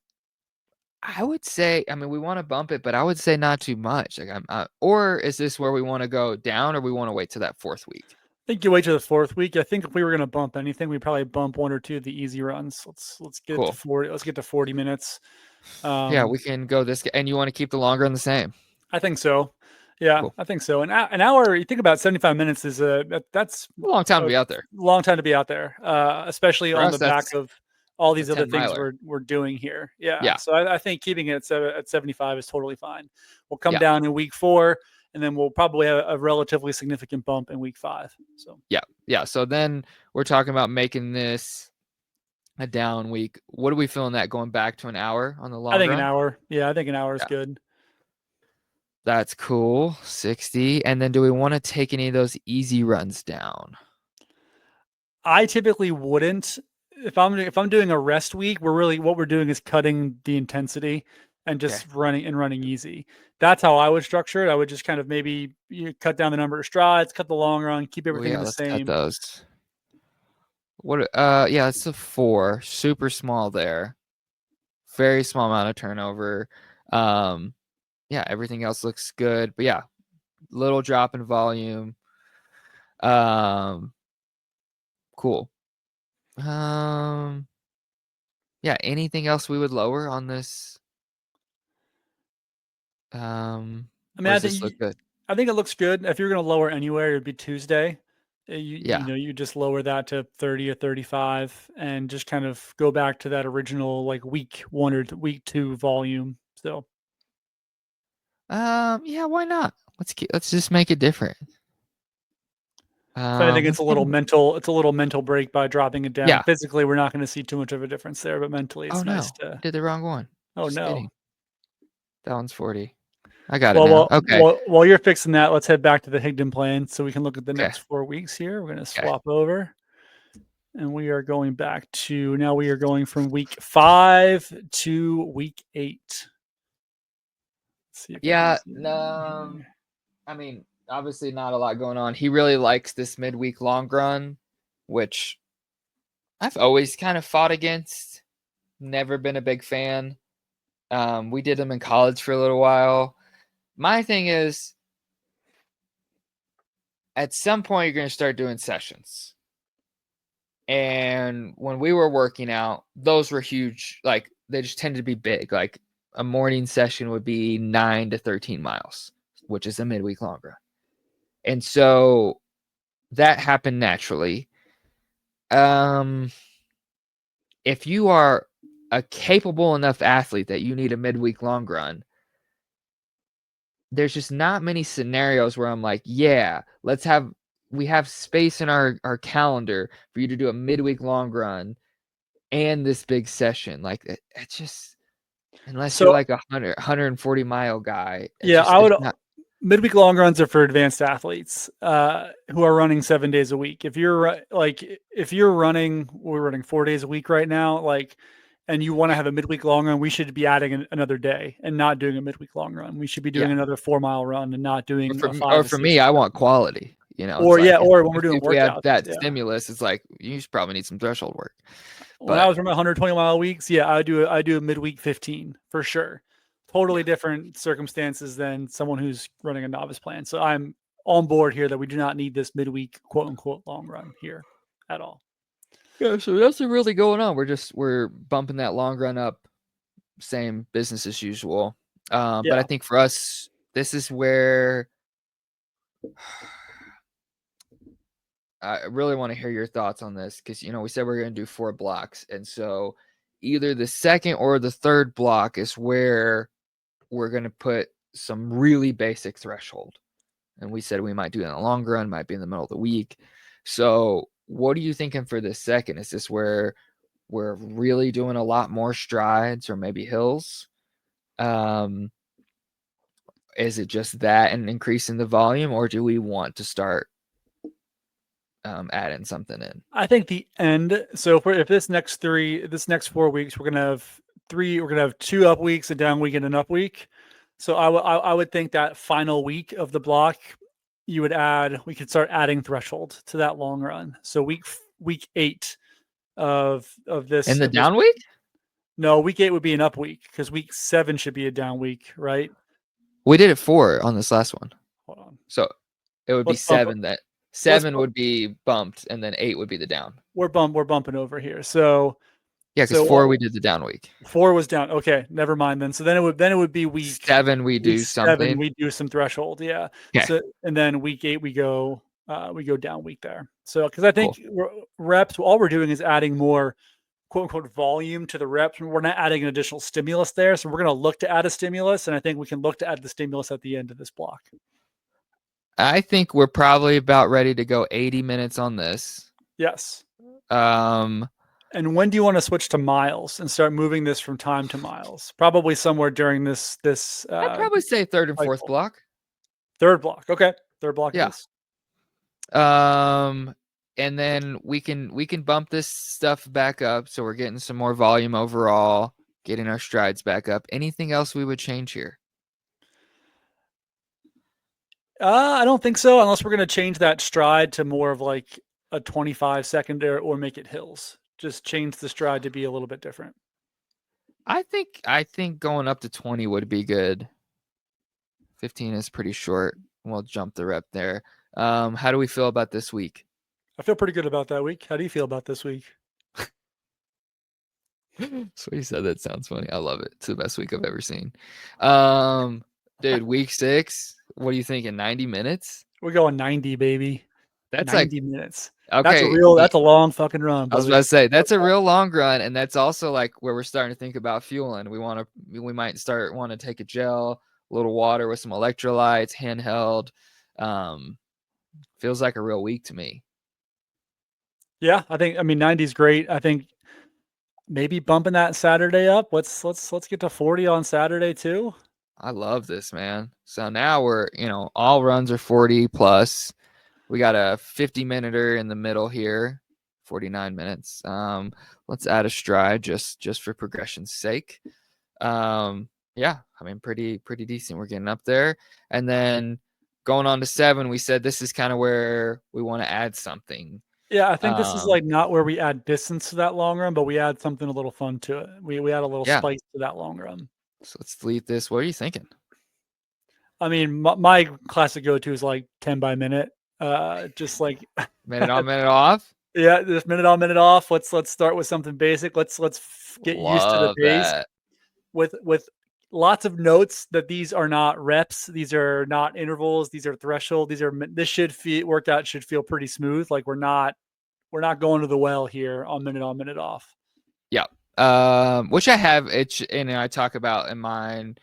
I would say, I mean, we want to bump it, but I would say not too much. Like or is this where we want to go down, or we want to wait till that 4th week? I think you wait to the fourth week. I think if we were gonna bump anything, we'd probably bump one or two of the easy runs. Let's get it to Cool. 40. Let's get to 40 minutes. Yeah, we Um, can go this, and you want to keep the longer on the same. I think so. Yeah, Cool. I think so. An hour. You think about 75 minutes is that's A long time to a be out there. long time to be out there, especially For on us, the back that's of all a these other 10 things miler. we're doing here. Yeah. Yeah. So I think keeping it at 75 is totally fine. We'll come Yeah. down in week 4, and then we'll probably have a relatively significant bump in week 5. So Yeah. Yeah. So then we're talking about making this a down week. What are we feeling that going back to an hour on the I long think an run? hour. Yeah, I think an hour is Yeah. good. That's cool. 60. And then do we want to take any of those easy runs down? I typically wouldn't. If I'm doing a rest week, what we're doing is cutting the intensity and Okay. just running easy. That's how I would structure it. I would just kind of maybe cut down the number of strides, cut the long run, keep Oh everything yeah, the let's cut same. those. What yeah, it's a 4. Super small there. Very small amount of turnover. Um yeah, everything else looks good. But yeah, little drop in volume. Um cool. Um yeah, anything else we would lower on this? I mean, Or does this look good? I think it looks good. If you're going to lower anywhere, it'd be Tuesday. Yeah. You just lower that to 30 or 35 and just kind of go back to that original like week 1 or week 2 volume. So Yeah, why not? Let's just make it different. if anything, Let's give 'em it's a little mental break by dropping it down. yeah. Physically, we're not going to see too much of a difference there, but mentally Oh it's nice no, to. did the wrong one. Oh Just no. kidding. That one's 40. I got it Well, now. Okay. while you're fixing that, let's head back to the Higdon plan so we can look at the Okay. next 4 weeks here. We're going to Okay. swap over. And we are going back to now we are going from week 5 to week 8. Let's see if I can Yeah, zoom in no, here. I mean, obviously not a lot going on. He really likes this midweek long run, which I've always kind of fought against. Never been a big fan. We did them in college for a little while. My thing is, at some point, you're going to start doing sessions. And when we were working out, those were huge. Like, they just tended to be big. Like, a morning session would be 9 to 13 miles, which is a midweek long run. And so that happened naturally. If you are a capable enough athlete that you need a midweek long run, there's just not many scenarios where I'm like, yeah, we have space in our calendar for you to do a midweek long run and this big session. Like it's just unless you're So like 140 mile guy, yeah, it's not. midweek long runs are for advanced athletes who are running 7 days a week. If you're running, we're running 4 days a week right now, like, and you want to have a midweek long run, we should be adding another day and not doing a midweek long run. We should be Yeah. doing another 4 mile run and not doing a 5 Or to for 6. me, I want quality. You know, it's Or like yeah, or when we're doing if we have workouts. that Yeah. stimulus, it's like you probably need some threshold work. When I But was running 120-mile weeks, yeah, I do a midweek 15 for sure. Totally different circumstances than someone who's running a novice plan. So I'm on board here that we do not need this midweek quote unquote long run here at all. Yeah, so that's really going on. We're bumping that long run up, same business as usual. But I think for us, this is where I really want to hear your thoughts on this, because we said we're going to do 4 blocks, and so either the second or the third block is where we're going to put some really basic threshold. And we said we might do it in the long run, might be in the middle of the week. So what are you thinking for this second? Is this where we're really doing a lot more strides or maybe hills? Is it just that and increasing the volume, or do we want to start adding something in? I think the end. So if this next 4 weeks, we're gonna have 2 up weeks, a down week, and an up week. So I would think that final week of the block, we could start adding threshold to that long run. So week 8 of this. In the down week? No, week 8 would be an up week, because week 7 should be a down week, right? We did it 4 on this last one. Hold on. So it would be 7 that 7 would be bumped, and then 8 would be the down. We're bumping over here. So yeah, because 4 we did the down week. 4 was down. Okay, never mind then. So then it would be week 7 we do something. 7 we do some threshold. Yeah. Okay. So and then week 8 we go down week there. So because I think reps, all we're doing is adding more quote unquote volume to the reps. We're not adding an additional stimulus there. So we're going to look to add a stimulus, and I think we can look to add the stimulus at the end of this block. I think we're probably about ready to go 80 minutes on this. Yes. And when do you want to switch to miles and start moving this from time to miles? Probably somewhere during this. I'd probably say third and fourth block. Third block. Okay. Third block. Yeah. And then we can bump this stuff back up, so we're getting some more volume overall, getting our strides back up. Anything else we would change here? I don't think so, unless we're going to change that stride to more of like a 25-second or make it hills. Just change the stride to be a little bit different. I think going up to 20 would be good. 15 is pretty short. We'll jump the rep there. How do we feel about this week? I feel pretty good about that week. How do you feel about this week? So you said that sounds funny. I love it. It's the best week I've ever seen. Dude, week 6. What are you thinking? 90 minutes? We're going 90, baby. That's 90 minutes. Okay. That's a long fucking run. I was about to say that's a real long run, and that's also like where we're starting to think about fueling. We might want to take a gel, a little water with some electrolytes, handheld. Feels like a real week to me. Yeah, I mean 90 is great. I think maybe bumping that Saturday up. Let's get to 40 on Saturday too. I love this, man. So now we're, all runs are 40 plus. We got a 50-minuter in the middle here, 49 minutes. Let's add a stride just for progression's sake. Yeah, I mean, pretty decent. We're getting up there. And then going on to 7, we said this is kind of where we want to add something. Yeah, I think this is like not where we add distance to that long run, but we add something a little fun to it. We add a little spice to that long run. So let's delete this. What are you thinking? I mean, my classic go-to is like 10 by minute. Just like minute on, minute off. Yeah, just minute on, minute off. Let's start with something basic. Let's get used to the pace with lots of notes that these are not reps. These are not intervals. These are threshold. Workout should feel pretty smooth. Like we're not going to the well here on, minute off. Yeah. Which I have and I talk about in mine.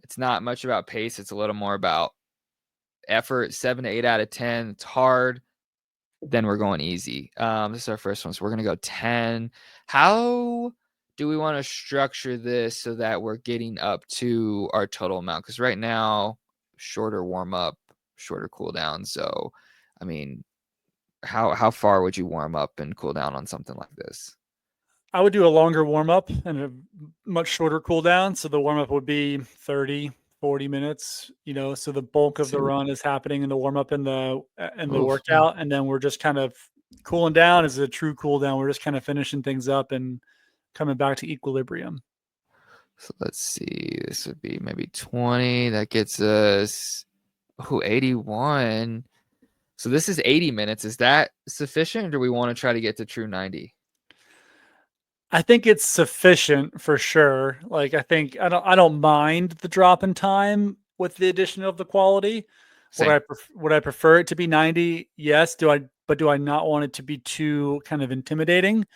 It's not much about pace. It's a little more about effort. 7 to 8 out of 10. It's hard. Then we're going easy. This is our first one. So we're going to go 10. How do we want to structure this so that we're getting up to our total amount? Because right now, shorter warm up, shorter cool down. So, I mean, how far would you warm up and cool down on something like this? I would do a longer warm up and a much shorter cool down. So the warm up would be 30, 40 minutes, so the bulk of the run is happening in the warm up and the workout. And then we're just kind of cooling down as a true cool down. We're just kind of finishing things up and coming back to equilibrium. So let's see, this would be maybe 20. That gets us Oh, 81. So this is 80 minutes. Is that sufficient, or do we want to try to get to true 90? I think it's sufficient for sure. Like I don't mind the drop in time with the addition of the quality. Same. Would I prefer it to be 90? Yes. Do I not want it to be too kind of intimidating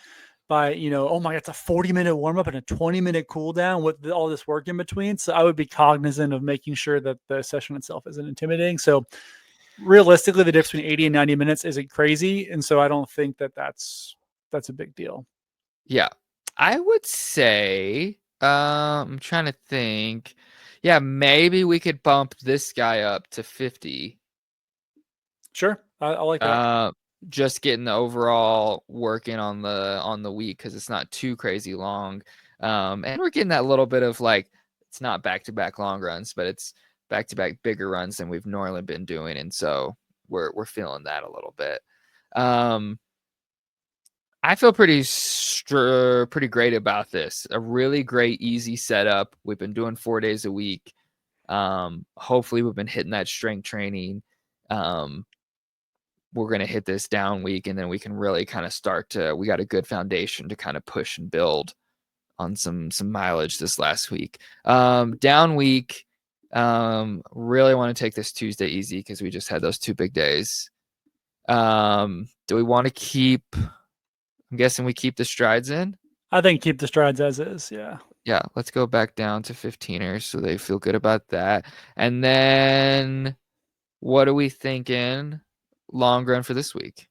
by, oh my, it's a 40-minute warm up and a 20-minute cool down with all this work in between. So I would be cognizant of making sure that the session itself isn't intimidating. So realistically, the difference between 80 and 90 minutes isn't crazy. And so I don't think that that's a big deal. Yeah. I would say, I'm trying to think. Yeah, maybe we could bump this guy up to 50. Sure. I like that. Just getting the overall working on the week because it's not too crazy long. And we're getting that little bit of like, it's not back-to-back long runs, but it's back-to-back bigger runs than we've normally been doing. And so we're feeling that a little bit. I feel pretty great about this. A really great, easy setup. We've been doing 4 days a week. Hopefully we've been hitting that strength training. We're going to hit this down week, and then we can really kind of we got a good foundation to kind of push and build on some mileage this last week. Down week, really want to take this Tuesday easy because we just had those 2 big days. Do we want to keep... I'm guessing we keep the strides in. I think keep the strides as is. Yeah. Yeah. Let's go back down to 15ers so they feel good about that. And then what are we thinking long run for this week?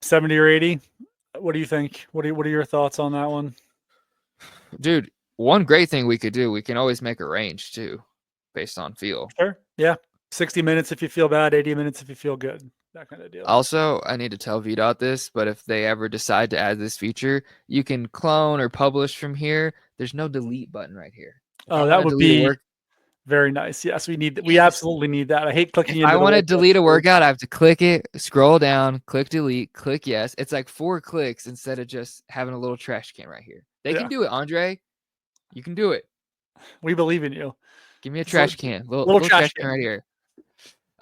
70 or 80. What do you think? What are your thoughts on that one? Dude, one great thing we could do, we can always make a range too, based on feel. Sure. Yeah. 60 minutes if you feel bad, 80 minutes if you feel good. That kind of deal. Also, I need to tell VDOT this, but if they ever decide to add this feature, you can clone or publish from here. There's no delete button right here. Oh, that would be very nice. Yes, we absolutely need that. I hate clicking into I want to delete a workout. I have to click it, scroll down, click delete, click yes. It's like 4 clicks instead of just having a little trash can right here. They can do it, Andre. You can do it. We believe in you. Give me a trash can. Little trash can right here.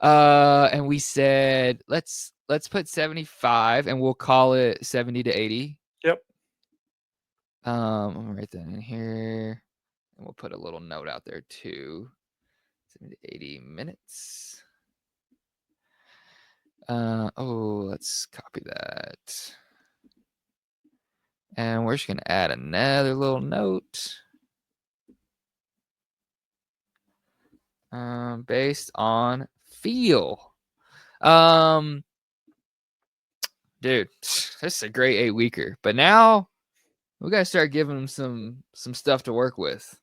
And we said let's put 75 and we'll call it 70 to 80. Yep. I'm gonna write that in here. And we'll put a little note out there too. 70 to 80 minutes. Let's copy that. And we're just gonna add another little note. Based on feel. Dude, this is a great 8-weeker. But now we gotta start giving them some stuff to work with.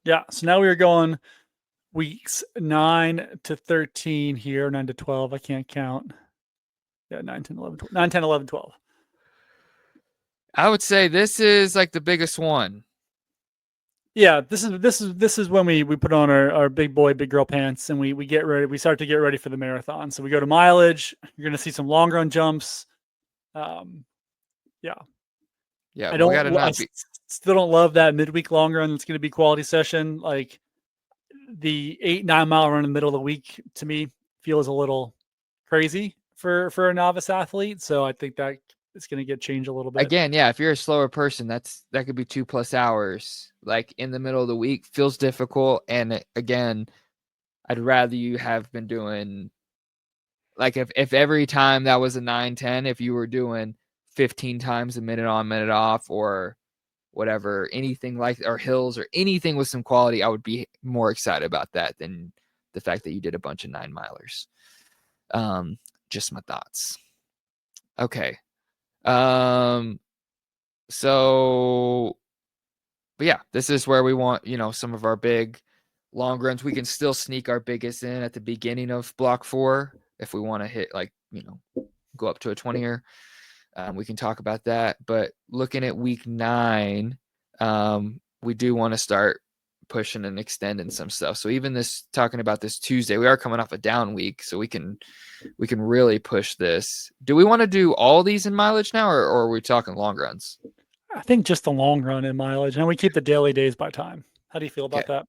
Yeah. So now we are going weeks 9 to 13 here, 9 to 12. I can't count. Yeah, 9, 10, 11, 12. 9, 10, 11, 12. I would say this is like the biggest one. Yeah, this is when we put on our big boy, big girl pants and we get ready. We start to get ready for the marathon. So we go to mileage. You're going to see some long run jumps. Yeah. Yeah. I still don't love that midweek long run. It's going to be quality session. Like the 8-9 mile run in the middle of the week to me feels a little crazy for a novice athlete. So I think that it's going to get changed a little bit. Again, yeah, if you're a slower person, that could be 2+ hours. Like in the middle of the week feels difficult. And again, I'd rather you have been doing like if every time that was a 9-10, if you were doing 15 times a minute on, minute off, or whatever, anything like, or hills or anything with some quality, I would be more excited about that than the fact that you did a bunch of 9-milers. Just my thoughts. Okay. So, but yeah, this is where we want, some of our big long runs. We can still sneak our biggest in at the beginning of block 4 if we want to hit go up to a 20er. We can talk about that, but looking at week 9, we do want to start pushing and extending some stuff. So even talking about this Tuesday, we are coming off a down week, so we can really push this. Do we want to do all these in mileage now, or are we talking long runs? I think just the long run in mileage, and we keep the daily days by time. How do you feel about that?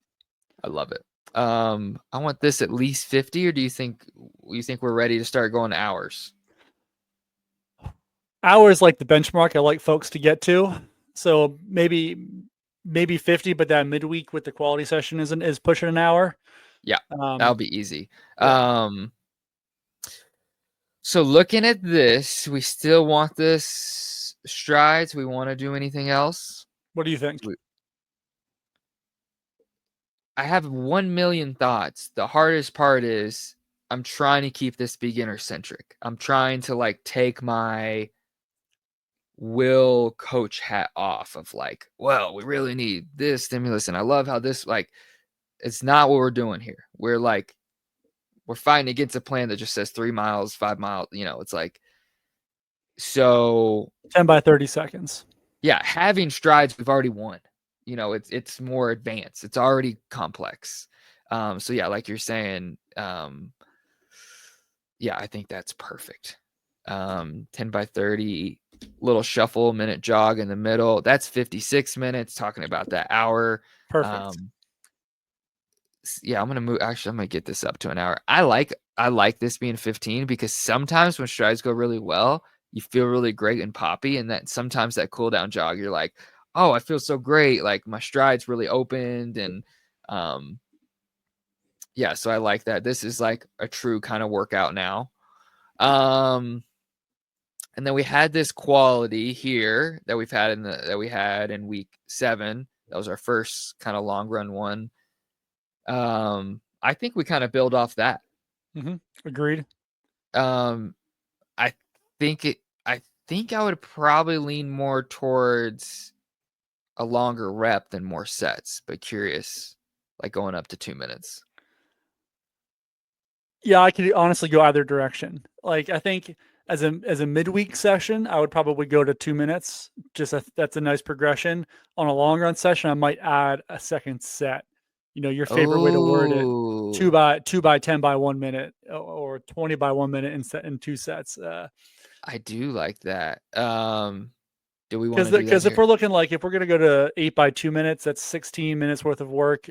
I love it. I want this at least 50, or do you think we're ready to start going hours? Hours like the benchmark I like folks to get to. So maybe 50, but that midweek with the quality session is pushing an hour. Yeah, that'll be easy. Yeah. So looking at this, we still want this strides. We want to do anything else? What do you think? I have 1 million thoughts. The hardest part is I'm trying to keep this beginner centric. I'm trying to like take my will coach hat off of like, well, we really need this stimulus. And I love how this, like, it's not what we're doing here. We're fighting against a plan that just says 3 miles, 5 miles, it's like, so 10 by 30 seconds. Yeah, having strides, we've already won. It's more advanced. It's already complex. So yeah, like you're saying, yeah, I think that's perfect. 10 by 30, little shuffle, minute jog in the middle. That's 56 minutes, talking about that hour. Perfect. Yeah, I'm going to get this up to an hour. I like this being 15 because sometimes when strides go really well, you feel really great and poppy. And that sometimes that cool down jog, you're like, oh, I feel so great. Like my strides really opened. And yeah, so I like that. This is like a true kind of workout now. And then we had this quality here that we had in week 7. That was our first kind of long run one. I think we kind of build off that. Agreed. I think I would probably lean more towards a longer rep than more sets, but curious, like going up to 2 minutes. Yeah, I could honestly go either direction. Like I think as a midweek session, I would probably go to 2 minutes. That's a nice progression. On a long run session, I might add a second set. Your favorite way to word it: 2 by 10 by 1 minute, or 20 by 1 minute in 2 sets. I do like that. Do we want to do that? Because if we're going to go to 8 by 2 minutes, that's 16 minutes worth of work.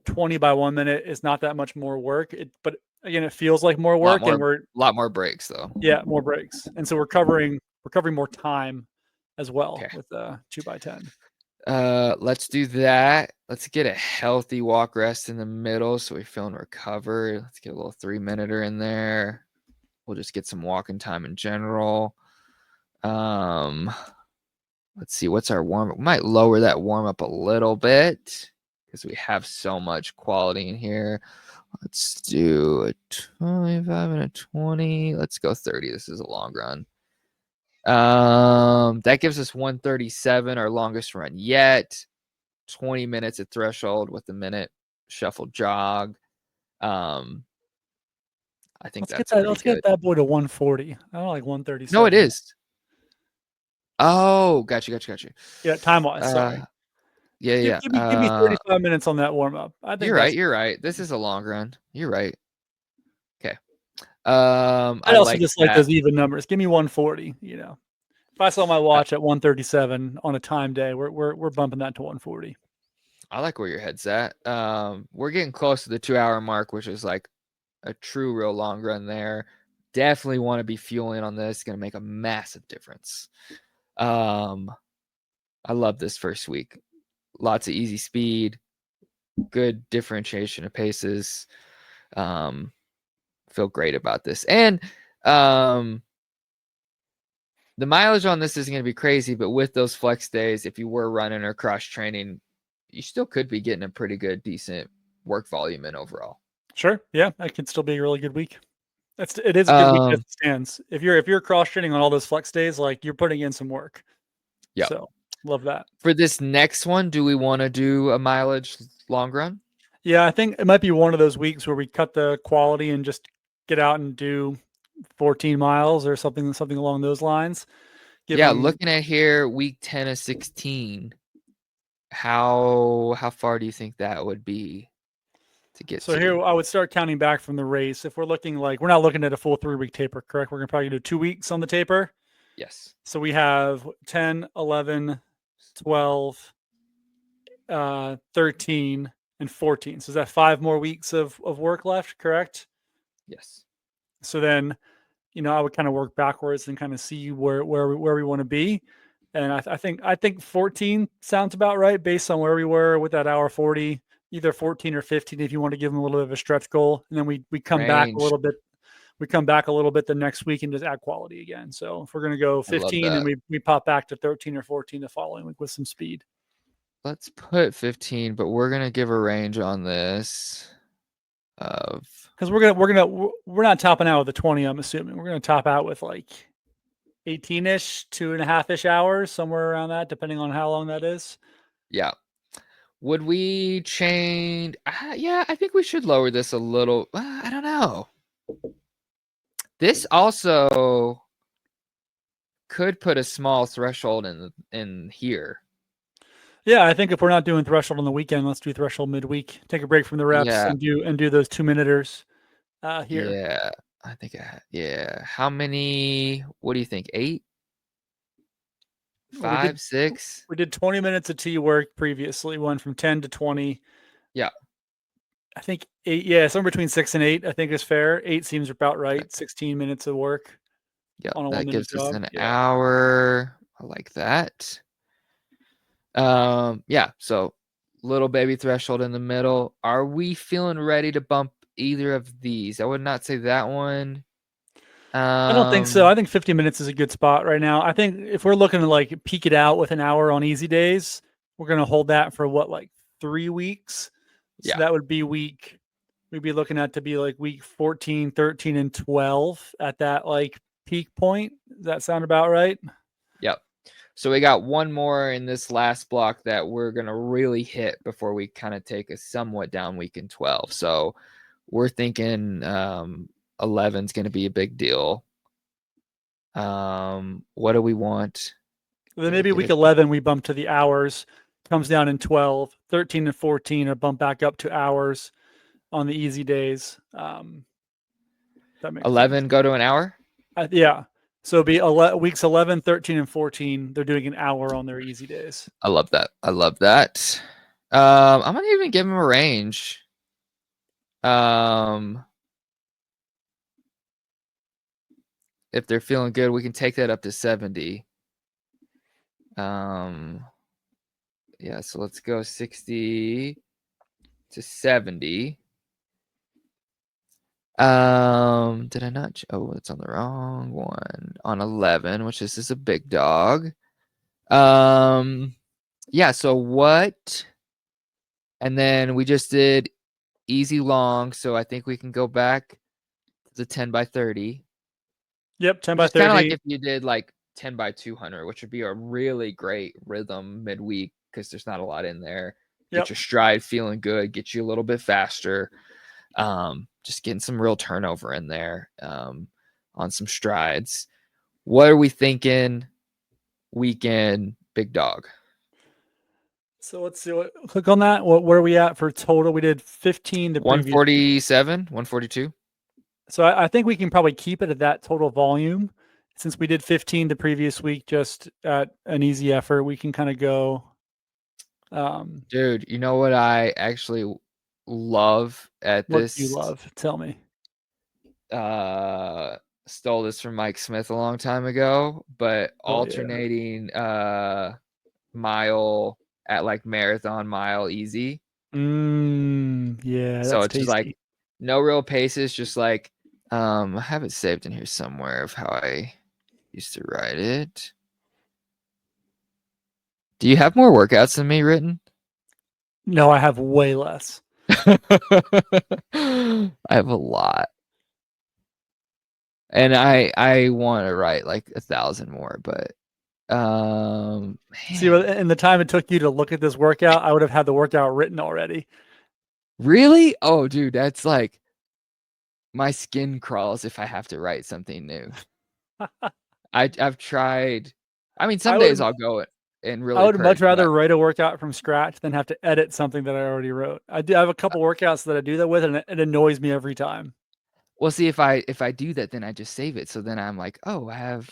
20 by 1 minute is not that much more work. But again, it feels like more work, and we're a lot more breaks though. Yeah, more breaks, and so we're covering more time as well with 2 by 10. Let's do that. Let's get a healthy walk rest in the middle so we're feeling recovered. Let's get a little 3-minuter in there. We'll just get some walking time in general. Let's see, what's our warm up? We might lower that warm up a little bit because we have so much quality in here. Let's do a 25 and a 20. Let's go 30. This is a long run. That gives us 137, our longest run yet. 20 minutes at threshold with a minute shuffle jog. I think let's get that boy to 140. I don't like 137. No, it is. Oh, got you. Yeah, time wise. Sorry. Yeah. Give me 35 minutes on that warm up. I think you're right. This is a long run. You're right. Okay. I also just like those even numbers. Give me 140. If I saw my watch at 137 on a time day, we're bumping that to 140. I like where your head's at. We're getting close to the 2-hour mark, which is like a true, real long run there. Definitely want to be fueling on this. It's going to make a massive difference. I love this first week. Lots of easy speed, good differentiation of paces. Feel great about this. And the mileage on this isn't going to be crazy, but with those flex days, if you were running or cross training, you still could be getting a pretty good, decent work volume in overall. Sure. Yeah, that could still be a really good week. It is a good week as it stands. If you're cross training on all those flex days, like you're putting in some work. Yeah. So love that. For this next one, do we want to do a mileage long run? Yeah, I think it might be one of those weeks where we cut the quality and just get out and do 14 miles or something along those lines. Looking at here, week 10 of 16. How far do you think that would be to get so to? Here I would start counting back from the race. If we're looking we're not looking at a full 3-week taper, correct? We're gonna probably do 2 weeks on the taper. Yes. So we have 10, 11, 12, 13, and 14. So is that 5 more weeks of work left, correct? Yes. So then, I would kind of work backwards and kind of see where we want to be. And I think 14 sounds about right based on where we were with that hour 40, either 14 or 15 if you want to give them a little bit of a stretch goal. And then we come back a Range. little bit. We come back a little bit the next week and just add quality again. So if we're going to go I love 15 and that. we pop back to 13 or 14 the following week with some speed. Let's put 15, but we're gonna give a range on this of Because we're not topping out with the 20. I'm assuming we're gonna top out with like 18ish, 2.5ish hours, somewhere around that, depending on how long that is. yeah. Would we change? Yeah, I think we should lower this a little. I don't know. This also could put a small threshold in here. Yeah, I think if we're not doing threshold on the weekend, let's do threshold midweek. Take a break from the reps Yeah. and do those 2-minuters here. Yeah, I think. Yeah. How many? What do you think? 8? Well, 5, 6? we did 20 minutes of T work previously. We went from 10 to 20. Yeah. I think 8. Yeah, somewhere between 6 and 8. I think is fair. 8 seems about right. Okay. 16 minutes of work. Yeah, On a that 1-minute gives us job. an Yeah. hour. I like that. Yeah, so little baby threshold in the middle. Are we feeling ready to bump either of these? I would not say that one. I don't think so. I think 50 minutes is a good spot right now. I think if we're looking to like peak it out with an hour on easy days, we're going to hold that for what, like 3 weeks. So Yeah. that would be we'd be looking at to be like week 14, 13, and 12 at that like peak point. Does that sound about right? Yep. So we got one more in this last block that we're going to really hit before we kind of take a somewhat down week in 12. So we're thinking 11 is going to be a big deal. What do we want? Then maybe week 11 we bump to the hours, comes down in 12, 13 and 14 are bump back up to hours on the easy days. That makes 11 sense. go to an hour? Yeah. So it'd be weeks 11, 13, and 14. They're doing an hour on their easy days. I love that. I love that. I'm gonna even give them a range. If they're feeling good, we can take that up to 70. Yeah, so let's go 60 to 70. Did I not? Oh, it's on the wrong one. On 11, which is a big dog. Yeah, so what? And then we just did easy long, so I think we can go back to the 10 by 30. Yep, 10 by It's kind of 30. like if you did like 10 by 200, which would be a really great rhythm midweek because there's not a lot in there. Get your stride feeling good, get you a little bit faster. Just getting some real turnover in there on some strides. What are we thinking weekend big dog? So let's see click on that. Where are we at for total? We did 15 to 147, 142. So I think we can probably keep it at that total volume. Since we did 15 the previous week, just at an easy effort, we can kind of go. Dude, you know what I actually love at this? What do you love? Tell me. Stole this from Mike Smith a long time ago, but alternating mile at like marathon mile easy. Yeah. So it's tasty. just like no real paces, just like I have it saved in here somewhere of how I used to ride it. Do you have more workouts than me written? No, I have way less. I have a lot. And I want to write like 1,000 more, but see, in the time it took you to look at this workout, I would have had the workout written already. Really? Oh, dude, that's like my skin crawls if I have to write something new. I've tried. I mean, some days I'll go and really. I would much rather write a workout from scratch than have to edit something that I already wrote. I have a couple workouts that I do that with, and it annoys me every time. Well, see, if I do that, then I just save it. So then I'm like, oh, I have.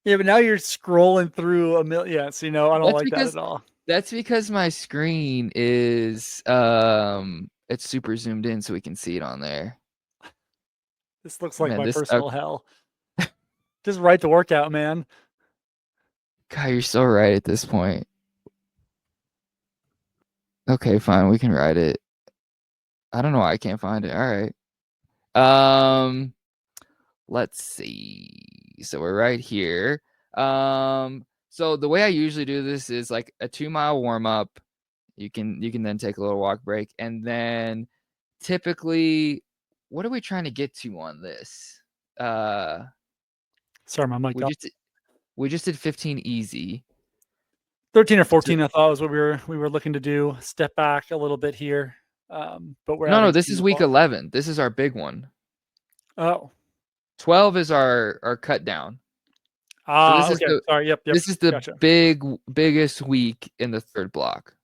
Yeah, but now you're scrolling through a million. Yeah, so I don't like that at all. That's because my screen is it's super zoomed in so we can see it on there. This looks like Man, my this personal hell. Just write the workout, man. God, you're so right at this point. Okay, fine, we can write it. I don't know why I can't find it. All right. Um, let's see. So we're right here. So the way I usually do this is like a 2-mile warm up. You can then take a little walk break, and then typically, what are we trying to get to on this? Sorry, my mic We off. just did 15 easy. 13 or So, 14, I thought was what we were looking to do. Step back a little bit here, but we're no, adding this some is new week volume. 11. This is our big one. Oh, 12 is our cut down. So this is okay. Sorry. Yep. this is the Gotcha. biggest week in the third block.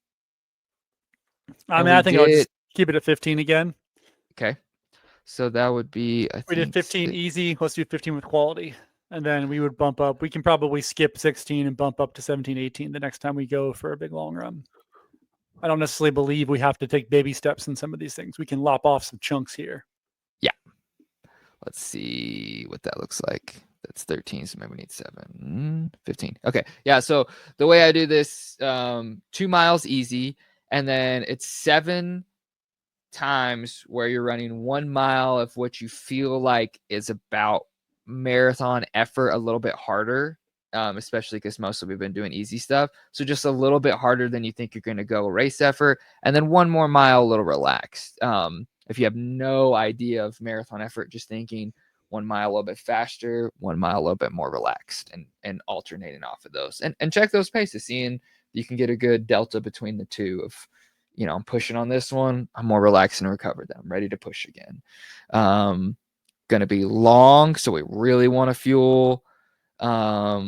I And mean, we I think I'll did just keep it at 15 again. okay. So that would be I We did think 15 easy. Let's do 15 with quality. And then we would bump up. We can probably skip 16 and bump up to 17, 18 the next time we go for a big long run. I don't necessarily believe we have to take baby steps in some of these things. We can lop off some chunks here. Yeah. Let's see what that looks like. That's 13, so maybe we need 7, 15. Okay. Yeah. So the way I do this, 2 miles easy, and then it's 7 times where you're running 1 mile of what you feel like is about marathon effort a little bit harder, especially because mostly we've been doing easy stuff. So just a little bit harder than you think you're going to go race effort. And then 1 more mile, a little relaxed. If you have no idea of marathon effort, just thinking 1 mile a little bit faster, 1 mile a little bit more relaxed, and alternating off of those. And check those paces, seeing you can get a good delta between the two of, I'm pushing on this one. I'm more relaxed and recovered. I'm ready to push again. Going to be long, so we really want to fuel. Yeah,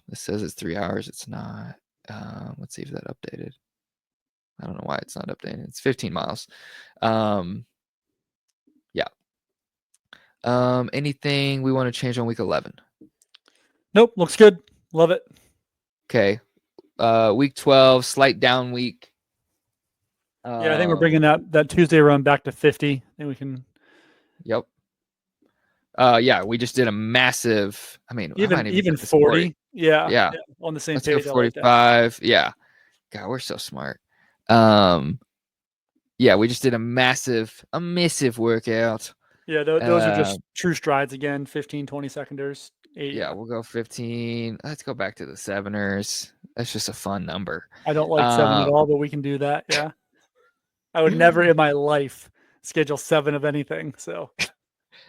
this says it's 3 hours. It's not. Let's see if that updated. I don't know why it's not updated. It's 15 miles. Yeah. Anything we want to change on week 11? Nope. Looks good. Love it. Okay. Week 12, slight down week. Yeah, I think we're bringing that Tuesday run back to 50. I think we can. Yep. Yeah, we just did a massive. I mean, Even 40. Yeah. On the same Let's page. go 45. Like yeah. God, we're so smart. Yeah, we just did a massive workout. Yeah, those are just true strides again. 15, 20 seconders. 8. Yeah, we'll go 15. Let's go back to the 7ers. That's just a fun number. I don't like 7 at all, but we can do that. Yeah. I would never in my life schedule 7 of anything. So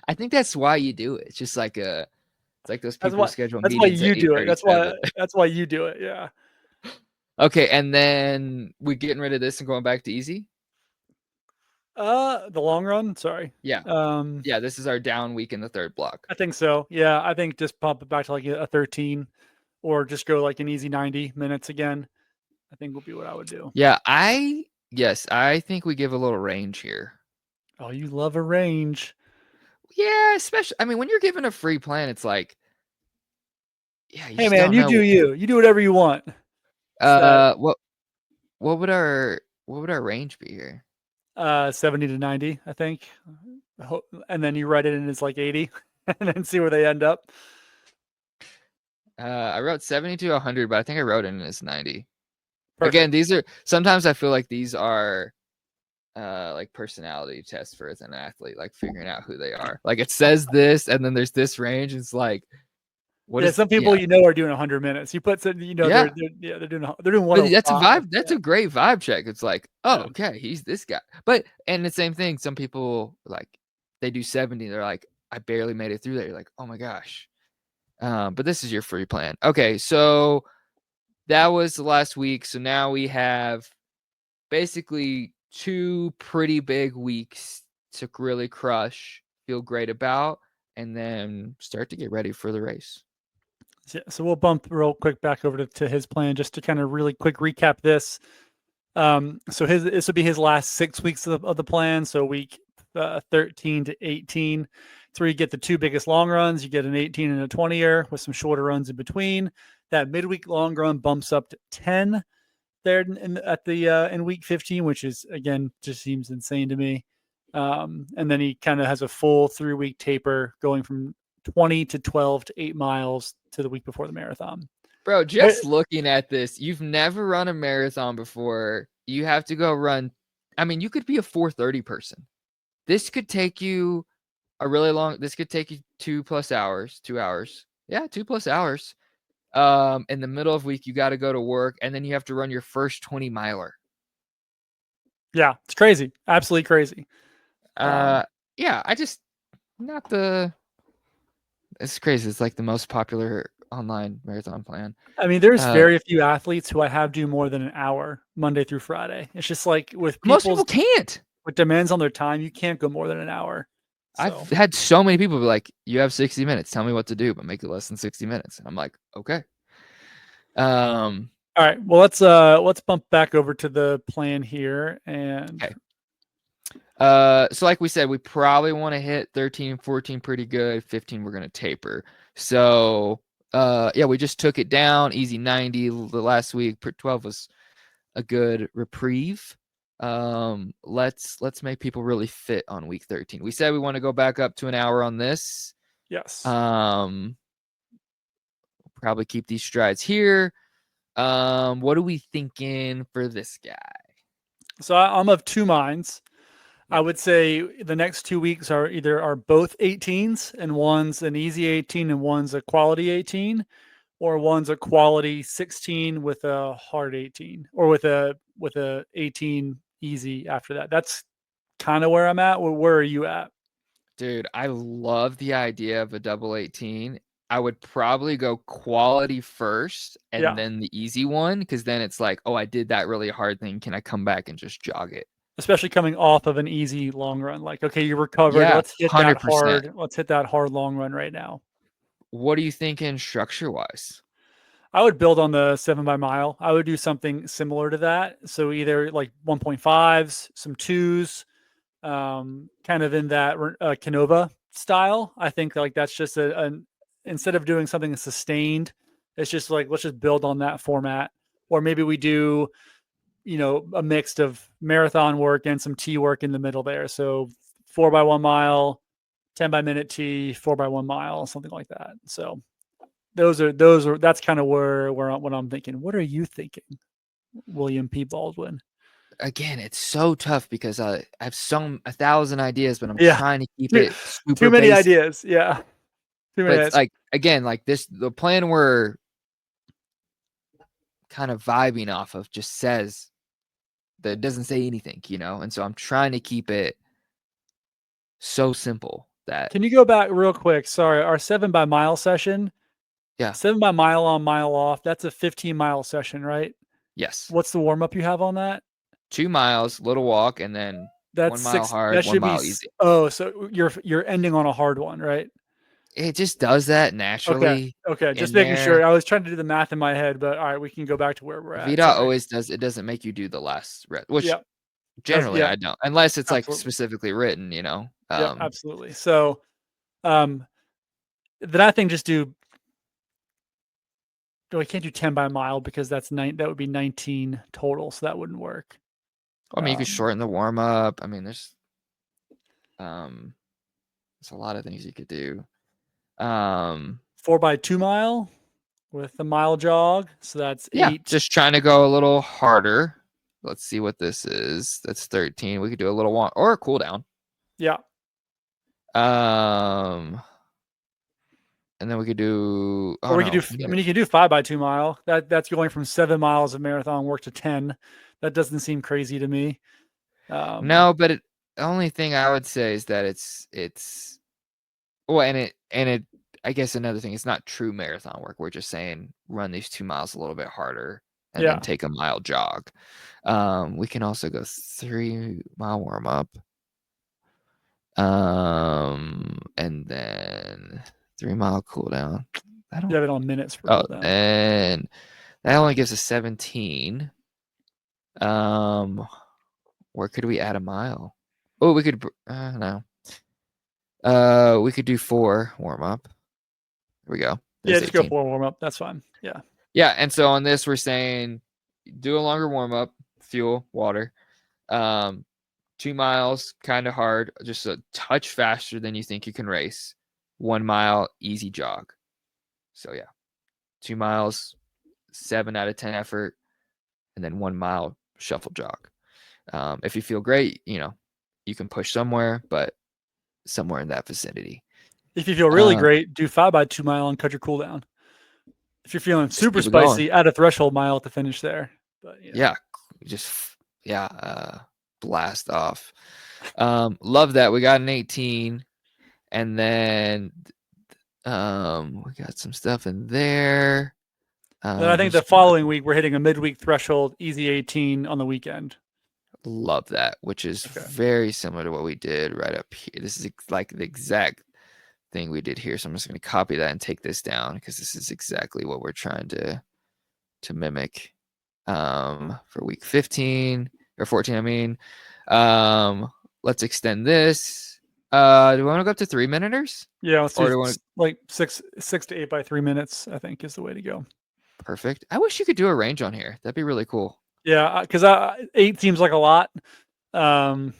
I think that's why you do it. It's just like it's like those people schedule meetings. That's why you do it. That's why you do it. Yeah. Okay, and then we're getting rid of this and going back to easy. The long run. Sorry. Yeah. Yeah, this is our down week in the third block. I think so. Yeah, I think just pump it back to like a 13, or just go like an easy 90 minutes again. I think will be what I would do. Yeah, I think we give a little range here. Oh, you love a range. Yeah, especially. I mean, when you're given a free plan, it's like, yeah. Hey man, you do you. You do whatever you want. What would our range be here? 70 to 90, I think. And then you write it in as like 80 and then see where they end up. I wrote 70 to 100, but I think I wrote it in as 90. Perfect. Again, these are sometimes I feel like these are like personality tests for as an athlete, like figuring out who they are. Like it says this, and then there's this range. It's like, what is some people are doing 100 minutes. You put some, they're doing one. That's a vibe. That's a great vibe check. It's like, oh, okay, he's this guy. But and the same thing. Some people like they do 70. They're like, I barely made it through there. You're like, oh my gosh. But this is your free plan. Okay, so that was the last week. So now we have basically 2 pretty big weeks to really crush, feel great about, and then start to get ready for the race. Yeah, so we'll bump real quick back over to his plan just to kind of really quick recap this. So this will be his last 6 weeks of the plan. So week 13 to 18. It's where you get the 2 biggest long runs. You get an 18 and a 20-year with some shorter runs in between. That midweek long run bumps up to 10 there in week 15, which is again just seems insane to me. And then he kind of has a full 3-week taper going from 20 to 12 to 8 miles to the week before the marathon. Bro, just looking at this, you've never run a marathon before. You have to go run. I mean, you could be a 4:30 person. This could take you a really long. This could take you 2+ hours. 2 hours. Yeah, 2+ hours. In the middle of week, you got to go to work, and then you have to run your first 20 miler. Yeah, it's crazy. Absolutely crazy. Yeah, I just not the. It's crazy. It's like the most popular online marathon plan. I mean, there's very few athletes who I have do more than an hour Monday through Friday. It's just like with most people can't. With demands on their time, you can't go more than an hour. So. I've had so many people be like, "You have 60 minutes. Tell me what to do, but make it less than 60 minutes." And I'm like, "Okay." All right. Well, let's bump back over to the plan here. And okay. So like we said, we probably want to hit 13 and 14 pretty good. 15, we're gonna taper. So yeah, we just took it down. Easy 90 the last week. 12 was a good reprieve. Let's make people really fit on week 13. We said we want to go back up to an hour on this. Yes. We'll probably keep these strides here. What are we thinking for this guy? So I'm of two minds. Yep. I would say the next 2 weeks are both 18s, and one's an easy 18 and one's a quality 18, or one's a quality 16 with a hard 18, or with a 18 easy after that. That's kind of where I'm at. Where are you at? Dude, I love the idea of a double 18. I would probably go quality first and then the easy one, because then it's like, oh, I did that really hard thing. Can I come back and just jog it? Especially coming off of an easy long run. Like, okay, you recovered. Yeah, let's hit 100%. that hard. Let's hit that hard long run right now. What are you thinking structure wise? I would build on the 7 by mile. I would do something similar to that. So either like 1.5s, some 2s, kind of in that Canova style. I think like that's just instead of doing something sustained, it's just like, let's just build on that format. Or maybe we do, a mix of marathon work and some T work in the middle there. So 4 by 1 mile, 10 by minute T, 4 by 1 mile, something like that. So that's kind of what I'm thinking. What are you thinking, William P. Baldwin? Again, it's so tough because I have 1,000 ideas, but I'm trying to keep it super too many basic. ideas. Yeah. Too many. But it's like, again, like the plan we're kind of vibing off of just says that it doesn't say anything, and so I'm trying to keep it so simple that. Can you go back real quick? Sorry, our 7 by mile session. Yeah. 7 by mile on, mile off. That's a 15-mile session, right? Yes. What's the warm up you have on that? 2 miles, little walk, and then that's 1 mile hard, that 1 mile easy. Oh, so you're ending on a hard one, right? It just does that naturally. Okay. Just making sure. I was trying to do the math in my head, but all right, we can go back to where we're at. VDOT always does. It doesn't make you do the last rep, which generally I don't, unless it's like specifically written, Yeah, absolutely. So, then I think just do. No, I can't do 10 by mile because that would be 19 total, so that wouldn't work. I mean, you could shorten the warm up. I mean, there's a lot of things you could do. 4 by 2 mile with the mile jog, so that's 8. Just trying to go a little harder. Let's see what this is. That's 13. We could do a little one or a cool down. Yeah. And then we could do. I mean, you can do 5 by 2 mile. That's going from 7 miles of marathon work to 10. That doesn't seem crazy to me. No, but the only thing I would say is that it's. Well, and it. I guess another thing, it's not true marathon work. We're just saying run these 2 miles a little bit harder and then take a mile jog. We can also go 3 mile warm up. And then 3 mile cool down. You have it on minutes for cool down. And that only gives us 17. Where could we add a mile? Oh, we could no. We could do 4 warm up. There we go. There's just 18. Go 4 warm up. That's fine. Yeah. Yeah, and so on this, we're saying do a longer warm up, fuel, water. 2 miles, kind of hard, just a touch faster than you think you can race. 1 mile, easy jog. So yeah, 2 miles, 7 out of 10 effort, and then 1 mile shuffle jog. If you feel great, you can push somewhere, but somewhere in that vicinity. If you feel really great, do 5 by 2 mile and cut your cool down. If you're feeling super spicy, add a threshold mile at the finish there. But yeah, blast off. Love that. We got an 18, and then we got some stuff in there. Then I think the following week we're hitting a midweek threshold, easy 18 on the weekend. Love that, which is very similar to what we did right up here. This is like the exact thing we did here. So I'm just going to copy that and take this down because this is exactly what we're trying to mimic for week 15 or 14. I mean, let's extend this. Do we want to go up to 3 minuters? Yeah, let's do like 6 to 8 by 3 minutes, I think is the way to go. Perfect. I wish you could do a range on here. That'd be really cool. Yeah, because 8 seems like a lot. But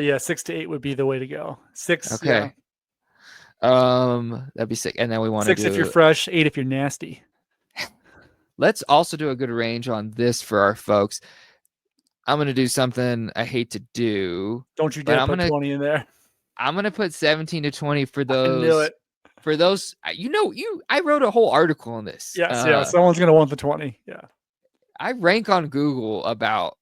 yeah, 6 to 8 would be the way to go. 6. Okay. Yeah. That'd be sick. And then we want to do 6 if you're fresh, 8 if you're nasty. Let's also do a good range on this for our folks. I'm going to do something I hate to do. Don't you dare put 20 in there. I'm going to put 17 to 20 for those. I knew it. For those, I wrote a whole article on this. Yes, yeah. Someone's going to want the 20. Yeah. I rank on Google about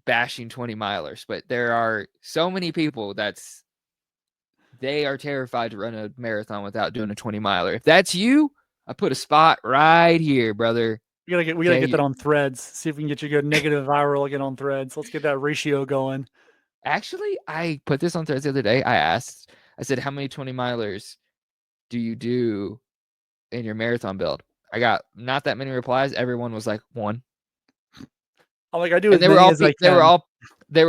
bashing 20 milers, but there are so many people they are terrified to run a marathon without doing a 20 miler. If that's you, I put a spot right here, brother. We gotta get that on Threads. See if we can get you good negative viral again on Threads. Let's get that ratio going. Actually, I put this on Threads the other day. I said, how many 20 milers do you do in your marathon build? I got not that many replies. Everyone was like 1. I'm like, I do. And they were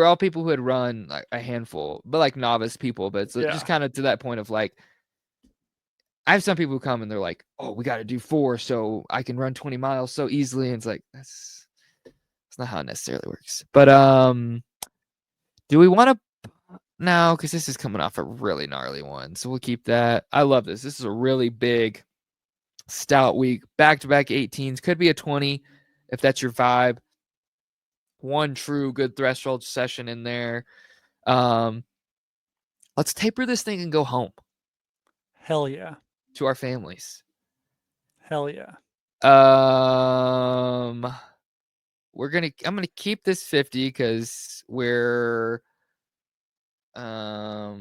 all people who had run like a handful, but like novice people. But so just kind of to that point of like, I have some people who come and they're like, "Oh, we got to do 4 so I can run 20 miles so easily." And it's like that's not how it necessarily works. But do we want to? No, because this is coming off a really gnarly one, so we'll keep that. I love this. This is a really big, stout week. Back-to-back 18s. Could be a 20 if that's your vibe. One true good threshold session in there. Let's taper this thing and go home. Hell yeah. To our families. Hell yeah. I'm gonna keep this 50 because we're not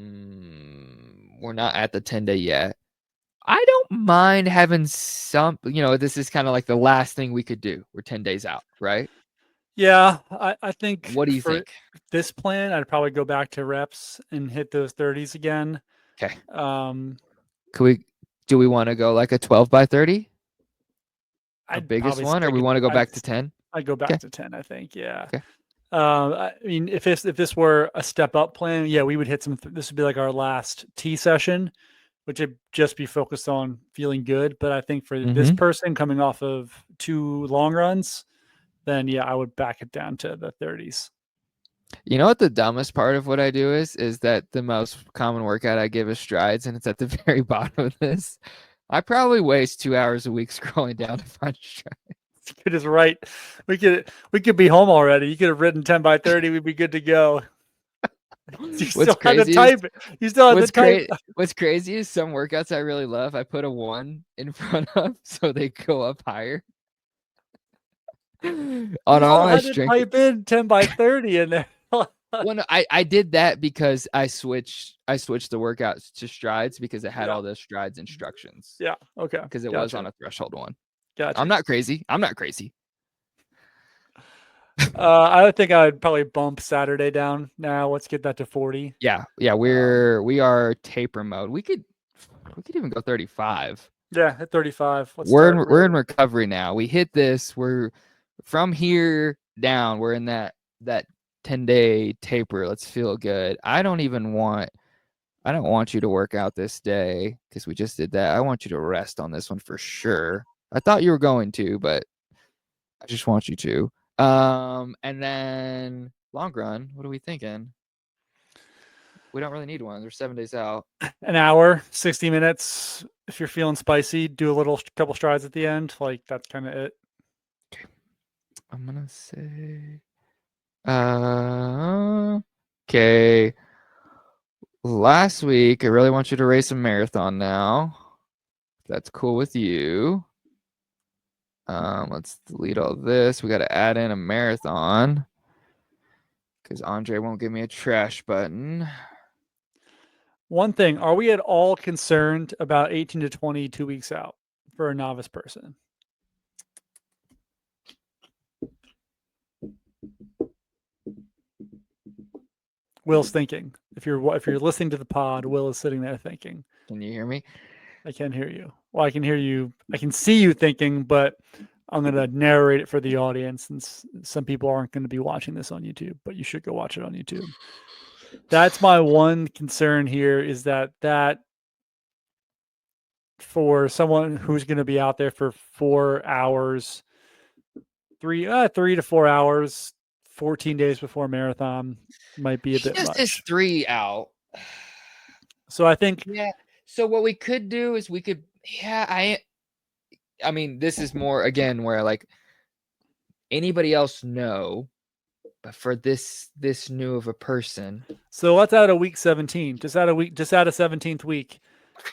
at the 10-day yet. I don't mind having some, this is kind of like the last thing we could do. We're 10 days out, right? Yeah, I think. What do you think? This plan, I'd probably go back to reps and hit those 30s again. Okay. Do we want to go like a 12 by 30? The biggest one, or we want to go back to 10? I'd go back to 10, I think. Yeah. Okay. I mean, if this were a step up plan, yeah, we would hit some. This would be like our last T session, which would just be focused on feeling good. But I think for this person coming off of 2 long runs, then yeah, I would back it down to the 30s. You know what the dumbest part of what I do is that the most common workout I give is strides, and it's at the very bottom of this. I probably waste 2 hours a week scrolling down to find strides. It is right. We could be home already. You could have written 10 by 30. We'd be good to go. What's crazy is some workouts I really love. I put a 1 in front of so they go up higher. On all my strength, type in 10 by 30 in there. Well, no, I did that because I switched the workouts to strides because it had all the strides instructions. Yeah. Okay. Because it was on a threshold one. Gotcha. I'm not crazy. I think I'd probably bump Saturday down now. Let's get that to 40. Yeah. We are taper mode. We could even go 35. Yeah, at 35. We're in recovery now. We hit this. We're from here down. We're in that 10-day taper. Let's feel good. I don't want you to work out this day because we just did that. I want you to rest on this one for sure. I thought you were going to, but I just want you to. And then long run, what are we thinking? We don't really need one. They're 7 days out. An hour, 60 minutes. If you're feeling spicy, do a little couple strides at the end. Like that's kind of it. I'm gonna say okay. Last week, I really want you to race a marathon now. If that's cool with you. Let's delete all this. We got to add in a marathon because Andre won't give me a trash button. One thing, are we at all concerned about 18 to 20 2 weeks out for a novice person? Will's thinking. If you're listening to the pod, Will is sitting there thinking. Can you hear me? I can't hear you. Well, I can hear you. I can see you thinking, but I'm going to narrate it for the audience since some people aren't going to be watching this on YouTube, but you should go watch it on YouTube. That's my one concern here is that for someone who's going to be out there for 4 hours, 3 to 4 hours, 14 days before marathon might be a bit Just much. this 3 out. So I think Yeah. So what we could do is we could, I mean, this is more again where like anybody else know, but for this new of a person. So let's add a week 17. Just add a 17th week.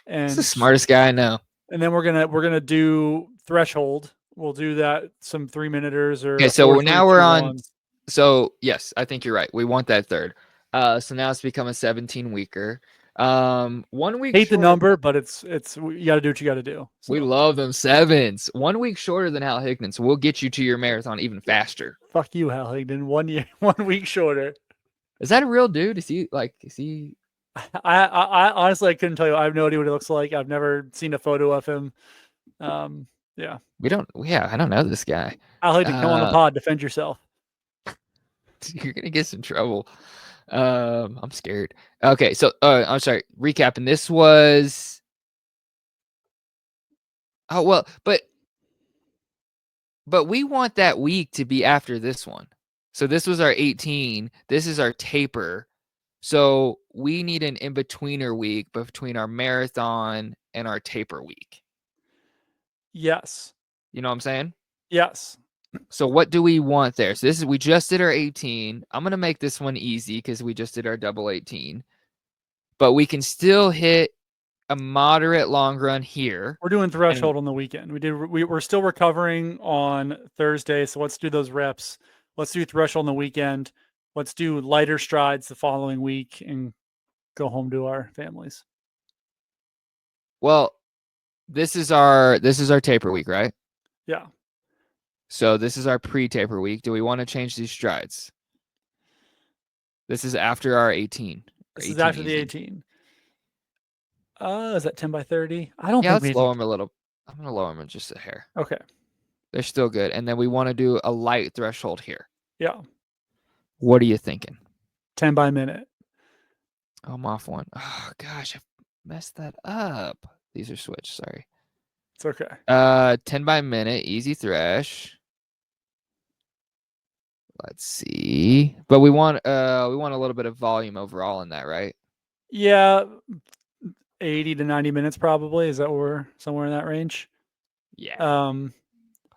And He's the smartest guy I know. And then we're gonna do threshold. We'll do that some 3-minuters or Okay, a so 4, 3, now 2, we're on 1. So yes, I think you're right. We want that third. So now it's become a 17 weeker. 1 week. Hate the number, but it's you got to do what you got to do. We love them sevens. 1 week shorter than Hal Higdon, so we'll get you to your marathon even faster. Fuck you, Hal Higdon. 1 week shorter. Is that a real dude? Is he? I honestly I couldn't tell you. I have no idea what he looks like. I've never seen a photo of him. Yeah. I don't know this guy. Hal Higdon, come on the pod, defend yourself. You're gonna get some trouble. I'm scared. Okay, so I'm sorry. Recapping, this was. Oh well, but we want that week to be after this one. So this was our 18. This is our taper. So we need an in-betweener week between our marathon and our taper week. Yes. You know what I'm saying? Yes. So what do we want there? So we just did our 18. I'm going to make this one easy because we just did our double 18. But we can still hit a moderate long run here. We're doing threshold on the weekend. We're still recovering on Thursday, so let's do those reps. Let's do threshold on the weekend. Let's do lighter strides the following week and go home to our families. Well, this is our taper week, right? Yeah. So this is our pre-taper week. Do we want to change these strides? This is after our 18. This is after the 18. Is that 10 by 30? I don't think let's lower them a little. I'm going to lower them just a hair. Okay. They're still good. And then we want to do a light threshold here. Yeah. What are you thinking? 10 by minute. Oh, I'm off one. Oh, gosh. I messed that up. These are switched. Sorry. It's okay. 10 by minute. Easy thresh. Let's see. But we want a little bit of volume overall in that, right? Yeah. 80 to 90 minutes probably. Is that we're somewhere in that range? Yeah.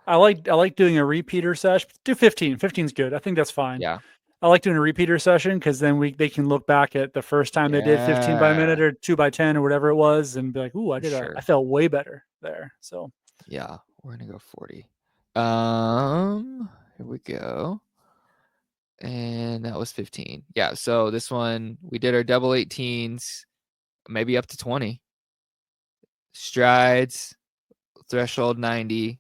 I like doing a repeater session. Do 15. 15's good. I think that's fine. Yeah. I like doing a repeater session because then they can look back at the first time they did 15 by minute or 2 by 10 or whatever it was and be like, ooh, I felt way better there. So yeah, we're gonna go 40. Here we go. And that was 15. Yeah, so this one we did our double 18s, maybe up to 20. Strides, threshold 90.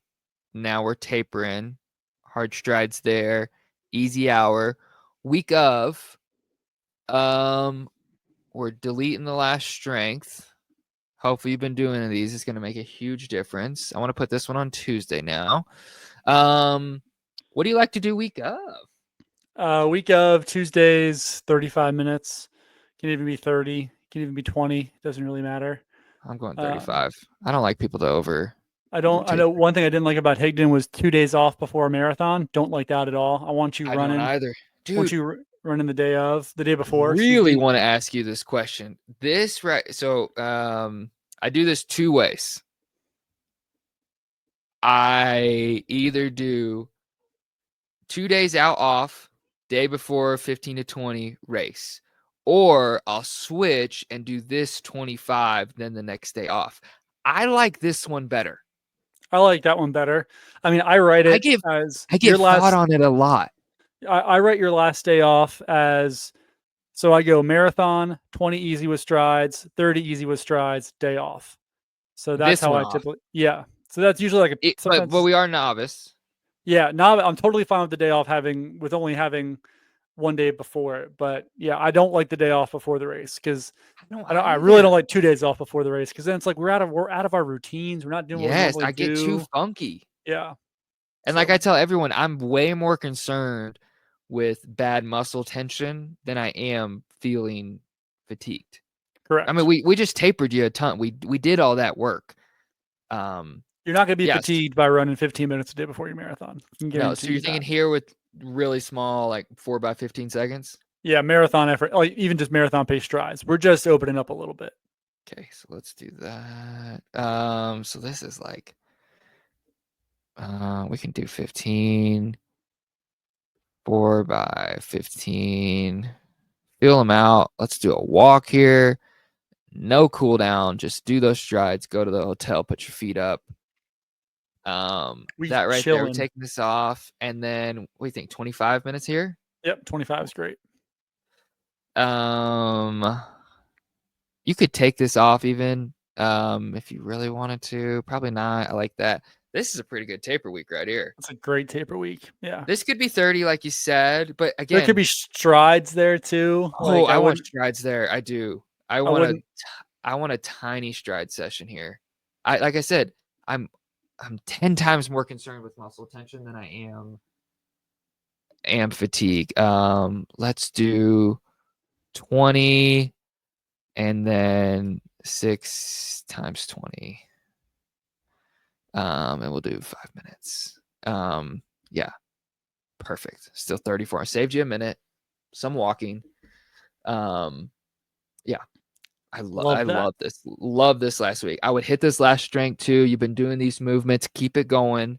Now we're tapering. Hard strides there. Easy hour. Week of, we're deleting the last strength. Hopefully you've been doing these. It's going to make a huge difference. I want to put this one on Tuesday now. What do you like to do week of? Week of Tuesdays, 35 minutes. Can even be 30. Can even be 20. Doesn't really matter. I'm going 35. I don't like people to over. I don't. I know one thing I didn't like about Higdon was 2 days off before a marathon. Don't like that at all. I want you I don't running. either. Want Dude, you running the day before. Excuse really me. want to ask you this question. This right. So I do this two ways. I either do 2 days out off, day before 15 to 20 race, or I'll switch and do this 25, then the next day off. I like this one better. I like that one better. I mean, I write it as I your give thought last. on it a lot. I write your last day off as so I go marathon, 20 easy with strides, 30 easy with strides, day off. So that's This how one I off. typically, yeah. So that's usually like a sometimes. But we are novice. Yeah, now I'm totally fine with the day off with only having one day before it. But yeah, I don't like the day off before the race because I really don't like 2 days off before the race because then it's like we're out of our routines. We're not doing what we Yes, normally I get too do. funky. Yeah. And like I tell everyone, I'm way more concerned with bad muscle tension than I am feeling fatigued. Correct. I mean, we just tapered you a ton. We did all that work. You're not going to be fatigued by running 15 minutes a day before your marathon. No, so you're thinking here with really small, like 4 by 15 seconds? Yeah, marathon effort, like even just marathon pace strides. We're just opening up a little bit. Okay, so let's do that. So this is like, we can do 15, 4 by 15. Feel them out. Let's do a walk here. No cool down. Just do those strides. Go to the hotel. Put your feet up. That right there. We're taking this off, and then what do you think? 25 minutes here. Yep, 25 is great. You could take this off even if you really wanted to. Probably not. I like that. This is a pretty good taper week right here. It's a great taper week. Yeah. This could be 30, like you said, but again, there could be strides there too. Oh, like, I want strides there. I do. I want a tiny stride session here. Like I said, I'm 10 times more concerned with muscle tension than I am fatigue. Let's do 20 and then 6 times 20. And we'll do 5 minutes. Yeah. Perfect. Still 34. I saved you a minute. Some walking. Yeah. I love this. Love this last week. I would hit this last strength too. You've been doing these movements. Keep it going.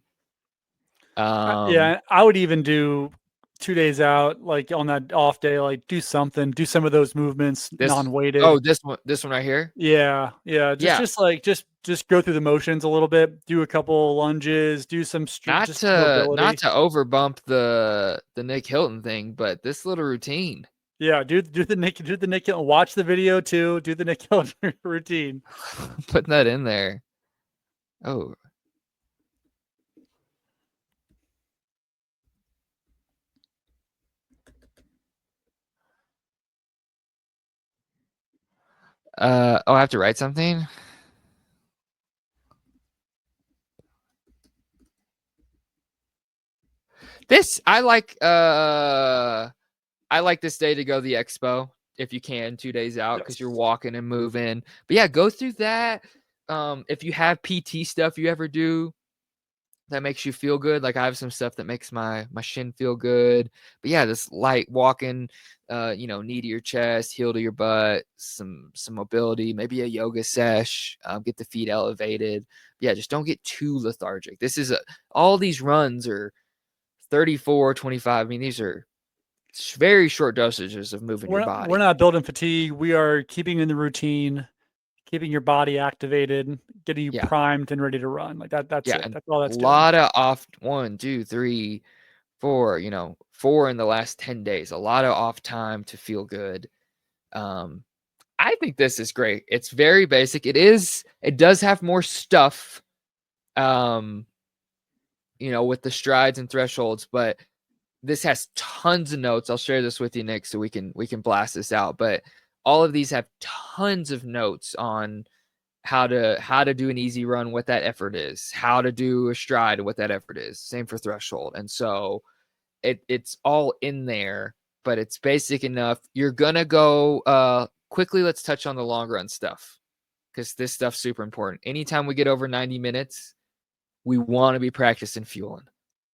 Yeah, I would even do 2 days out, like on that off day, like do something, do some of those movements non-weighted. Oh, this one right here. Yeah. Just go through the motions a little bit. Do a couple lunges. Do some not to overbump the Nick Hilton thing, but this little routine. Yeah, do the Nick Hilton. Watch the video too. Do the Nick Hilton routine. Putting that in there. Oh. I have to write something. This I like this day to go to the expo if you can, 2 days out, because you're walking and moving. But yeah, go through that. If you have PT stuff you ever do that makes you feel good, like I have some stuff that makes my shin feel good. But yeah, this light walking, knee to your chest, heel to your butt, some mobility, maybe a yoga sesh, get the feet elevated. But yeah, just don't get too lethargic. This is all these runs are 34, 25. I mean, these are very short dosages of moving your body. We're not building fatigue. We are keeping in the routine, keeping your body activated, getting you primed and ready to run. Like that. That's it. That's all that's doing. A lot of off 1, 2, 3, 4, 4 in the last 10 days. A lot of off time to feel good. I think this is great. It's very basic. It does have more stuff, with the strides and thresholds, but this has tons of notes. I'll share this with you, Nick, so we can blast this out. But all of these have tons of notes on how to do an easy run, what that effort is, how to do a stride, what that effort is. Same for threshold. And so it's all in there, but it's basic enough. You're gonna go quickly. Let's touch on the long run stuff, because this stuff's super important. Anytime we get over 90 minutes, we want to be practicing fueling.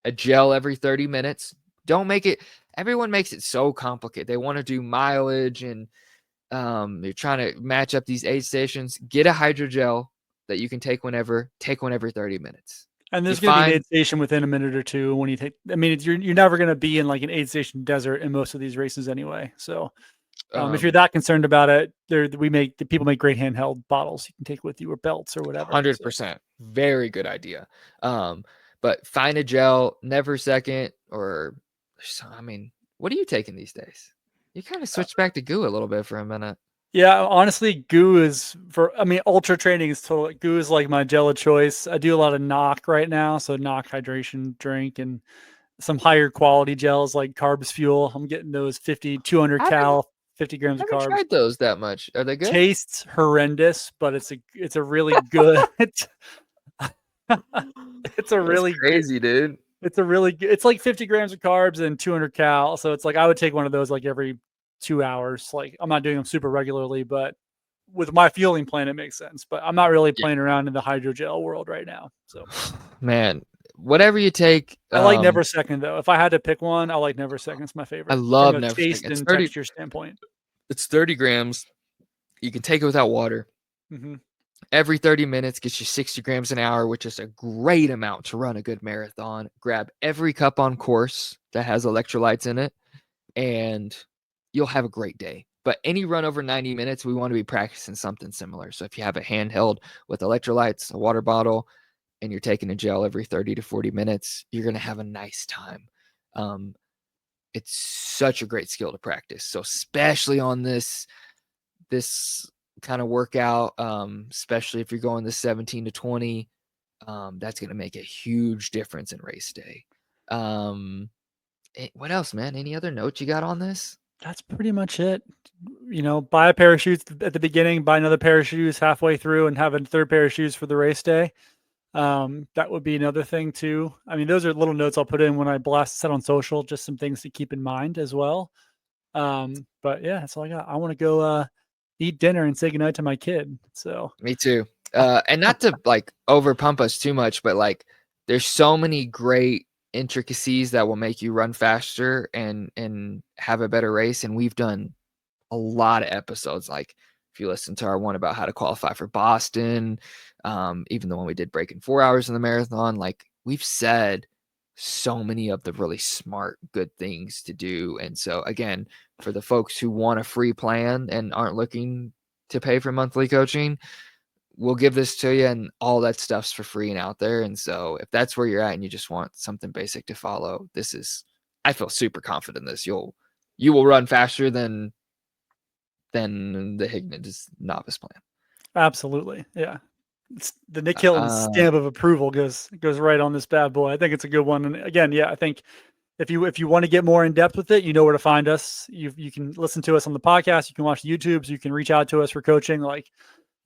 A gel every 30 minutes. Don't make it, everyone makes it so complicated. They want to do mileage and you're trying to match up these aid stations. Get a hydrogel that you can take one every 30 minutes. And there's You going to be an find- aid station within a minute or two when you take. I mean, you're never going to be in like an aid station desert in most of these races anyway. So if you're that concerned about it, people make great handheld bottles you can take with you, or belts or whatever. 100%. Very good idea. But find a gel, never second, or I mean, what are you taking these days? You kind of switched back to goo a little bit for a minute. Yeah, honestly, goo is ultra training is totally, goo is like my gel of choice. I do a lot of knock right now. So knock hydration drink and some higher quality gels like Carbs Fuel. I'm getting those 200 cal, 50 grams of I haven't carbs. tried those that much. Are they good? Tastes horrendous, but it's a really good. It's a really crazy, dude. It's like 50 grams of carbs and 200 cal. So it's like I would take one of those like every 2 hours. Like I'm not doing them super regularly, but with my fueling plan, it makes sense. But I'm not really playing around in the hydrogel world right now. So, man, whatever you take, I like Never Second though. If I had to pick one, I like Never Second. It's my favorite. I love from a Never taste Second. and texture standpoint. It's 30 grams. You can take it without water. Mm-hmm. Every 30 minutes gets you 60 grams an hour, which is a great amount to run a good marathon. Grab every cup on course that has electrolytes in it, and you'll have a great day. But any run over 90 minutes, we want to be practicing something similar. So if you have a handheld with electrolytes, a water bottle, and you're taking a gel every 30 to 40 minutes, you're going to have a nice time. It's such a great skill to practice. So especially on this kind of workout, especially if you're going to 17 to 20, that's going to make a huge difference in race day. What else, man? Any other notes you got on this? That's pretty much it. Buy a pair of shoes at the beginning, buy another pair of shoes halfway through, and have a third pair of shoes for the race day. That would be another thing too. I mean, those are little notes I'll put in when I blast set on social, just some things to keep in mind as well. But yeah, that's all I got. I want to go eat dinner and say goodnight to my kid. So me too. And not to like over pump us too much, but like there's so many great intricacies that will make you run faster and have a better race. And we've done a lot of episodes. Like if you listen to our one about how to qualify for Boston, even the one we did breaking 4 hours in the marathon, like we've said so many of the really smart, good things to do. And so again, for the folks who want a free plan and aren't looking to pay for monthly coaching, we'll give this to you, and all that stuff's for free and out there. And so if that's where you're at and you just want something basic to follow, I feel super confident in this. You will run faster than the Higgins novice plan. Absolutely. Yeah. The Nick Hilton stamp of approval goes right on this bad boy. I think it's a good one. And again, yeah, I think if you want to get more in depth with it, you know where to find us. You can listen to us on the podcast. You can watch the YouTubes. You can reach out to us for coaching. Like,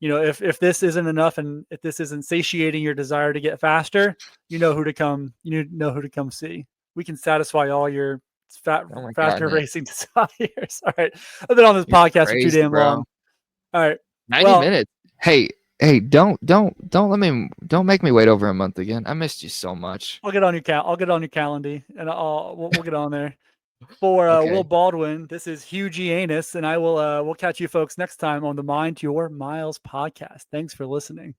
if this isn't enough and if this isn't satiating your desire to get faster, you know who to come see. We can satisfy all your faster racing desires. All right. I've been on this podcast for too damn long. All right. 90 minutes. Hey, don't make me wait over a month again. I missed you so much. I'll get on your calendar and we'll get on there. For Will Baldwin, this is Hugh Giannis, and I will we'll catch you folks next time on the Mind Your Miles podcast. Thanks for listening.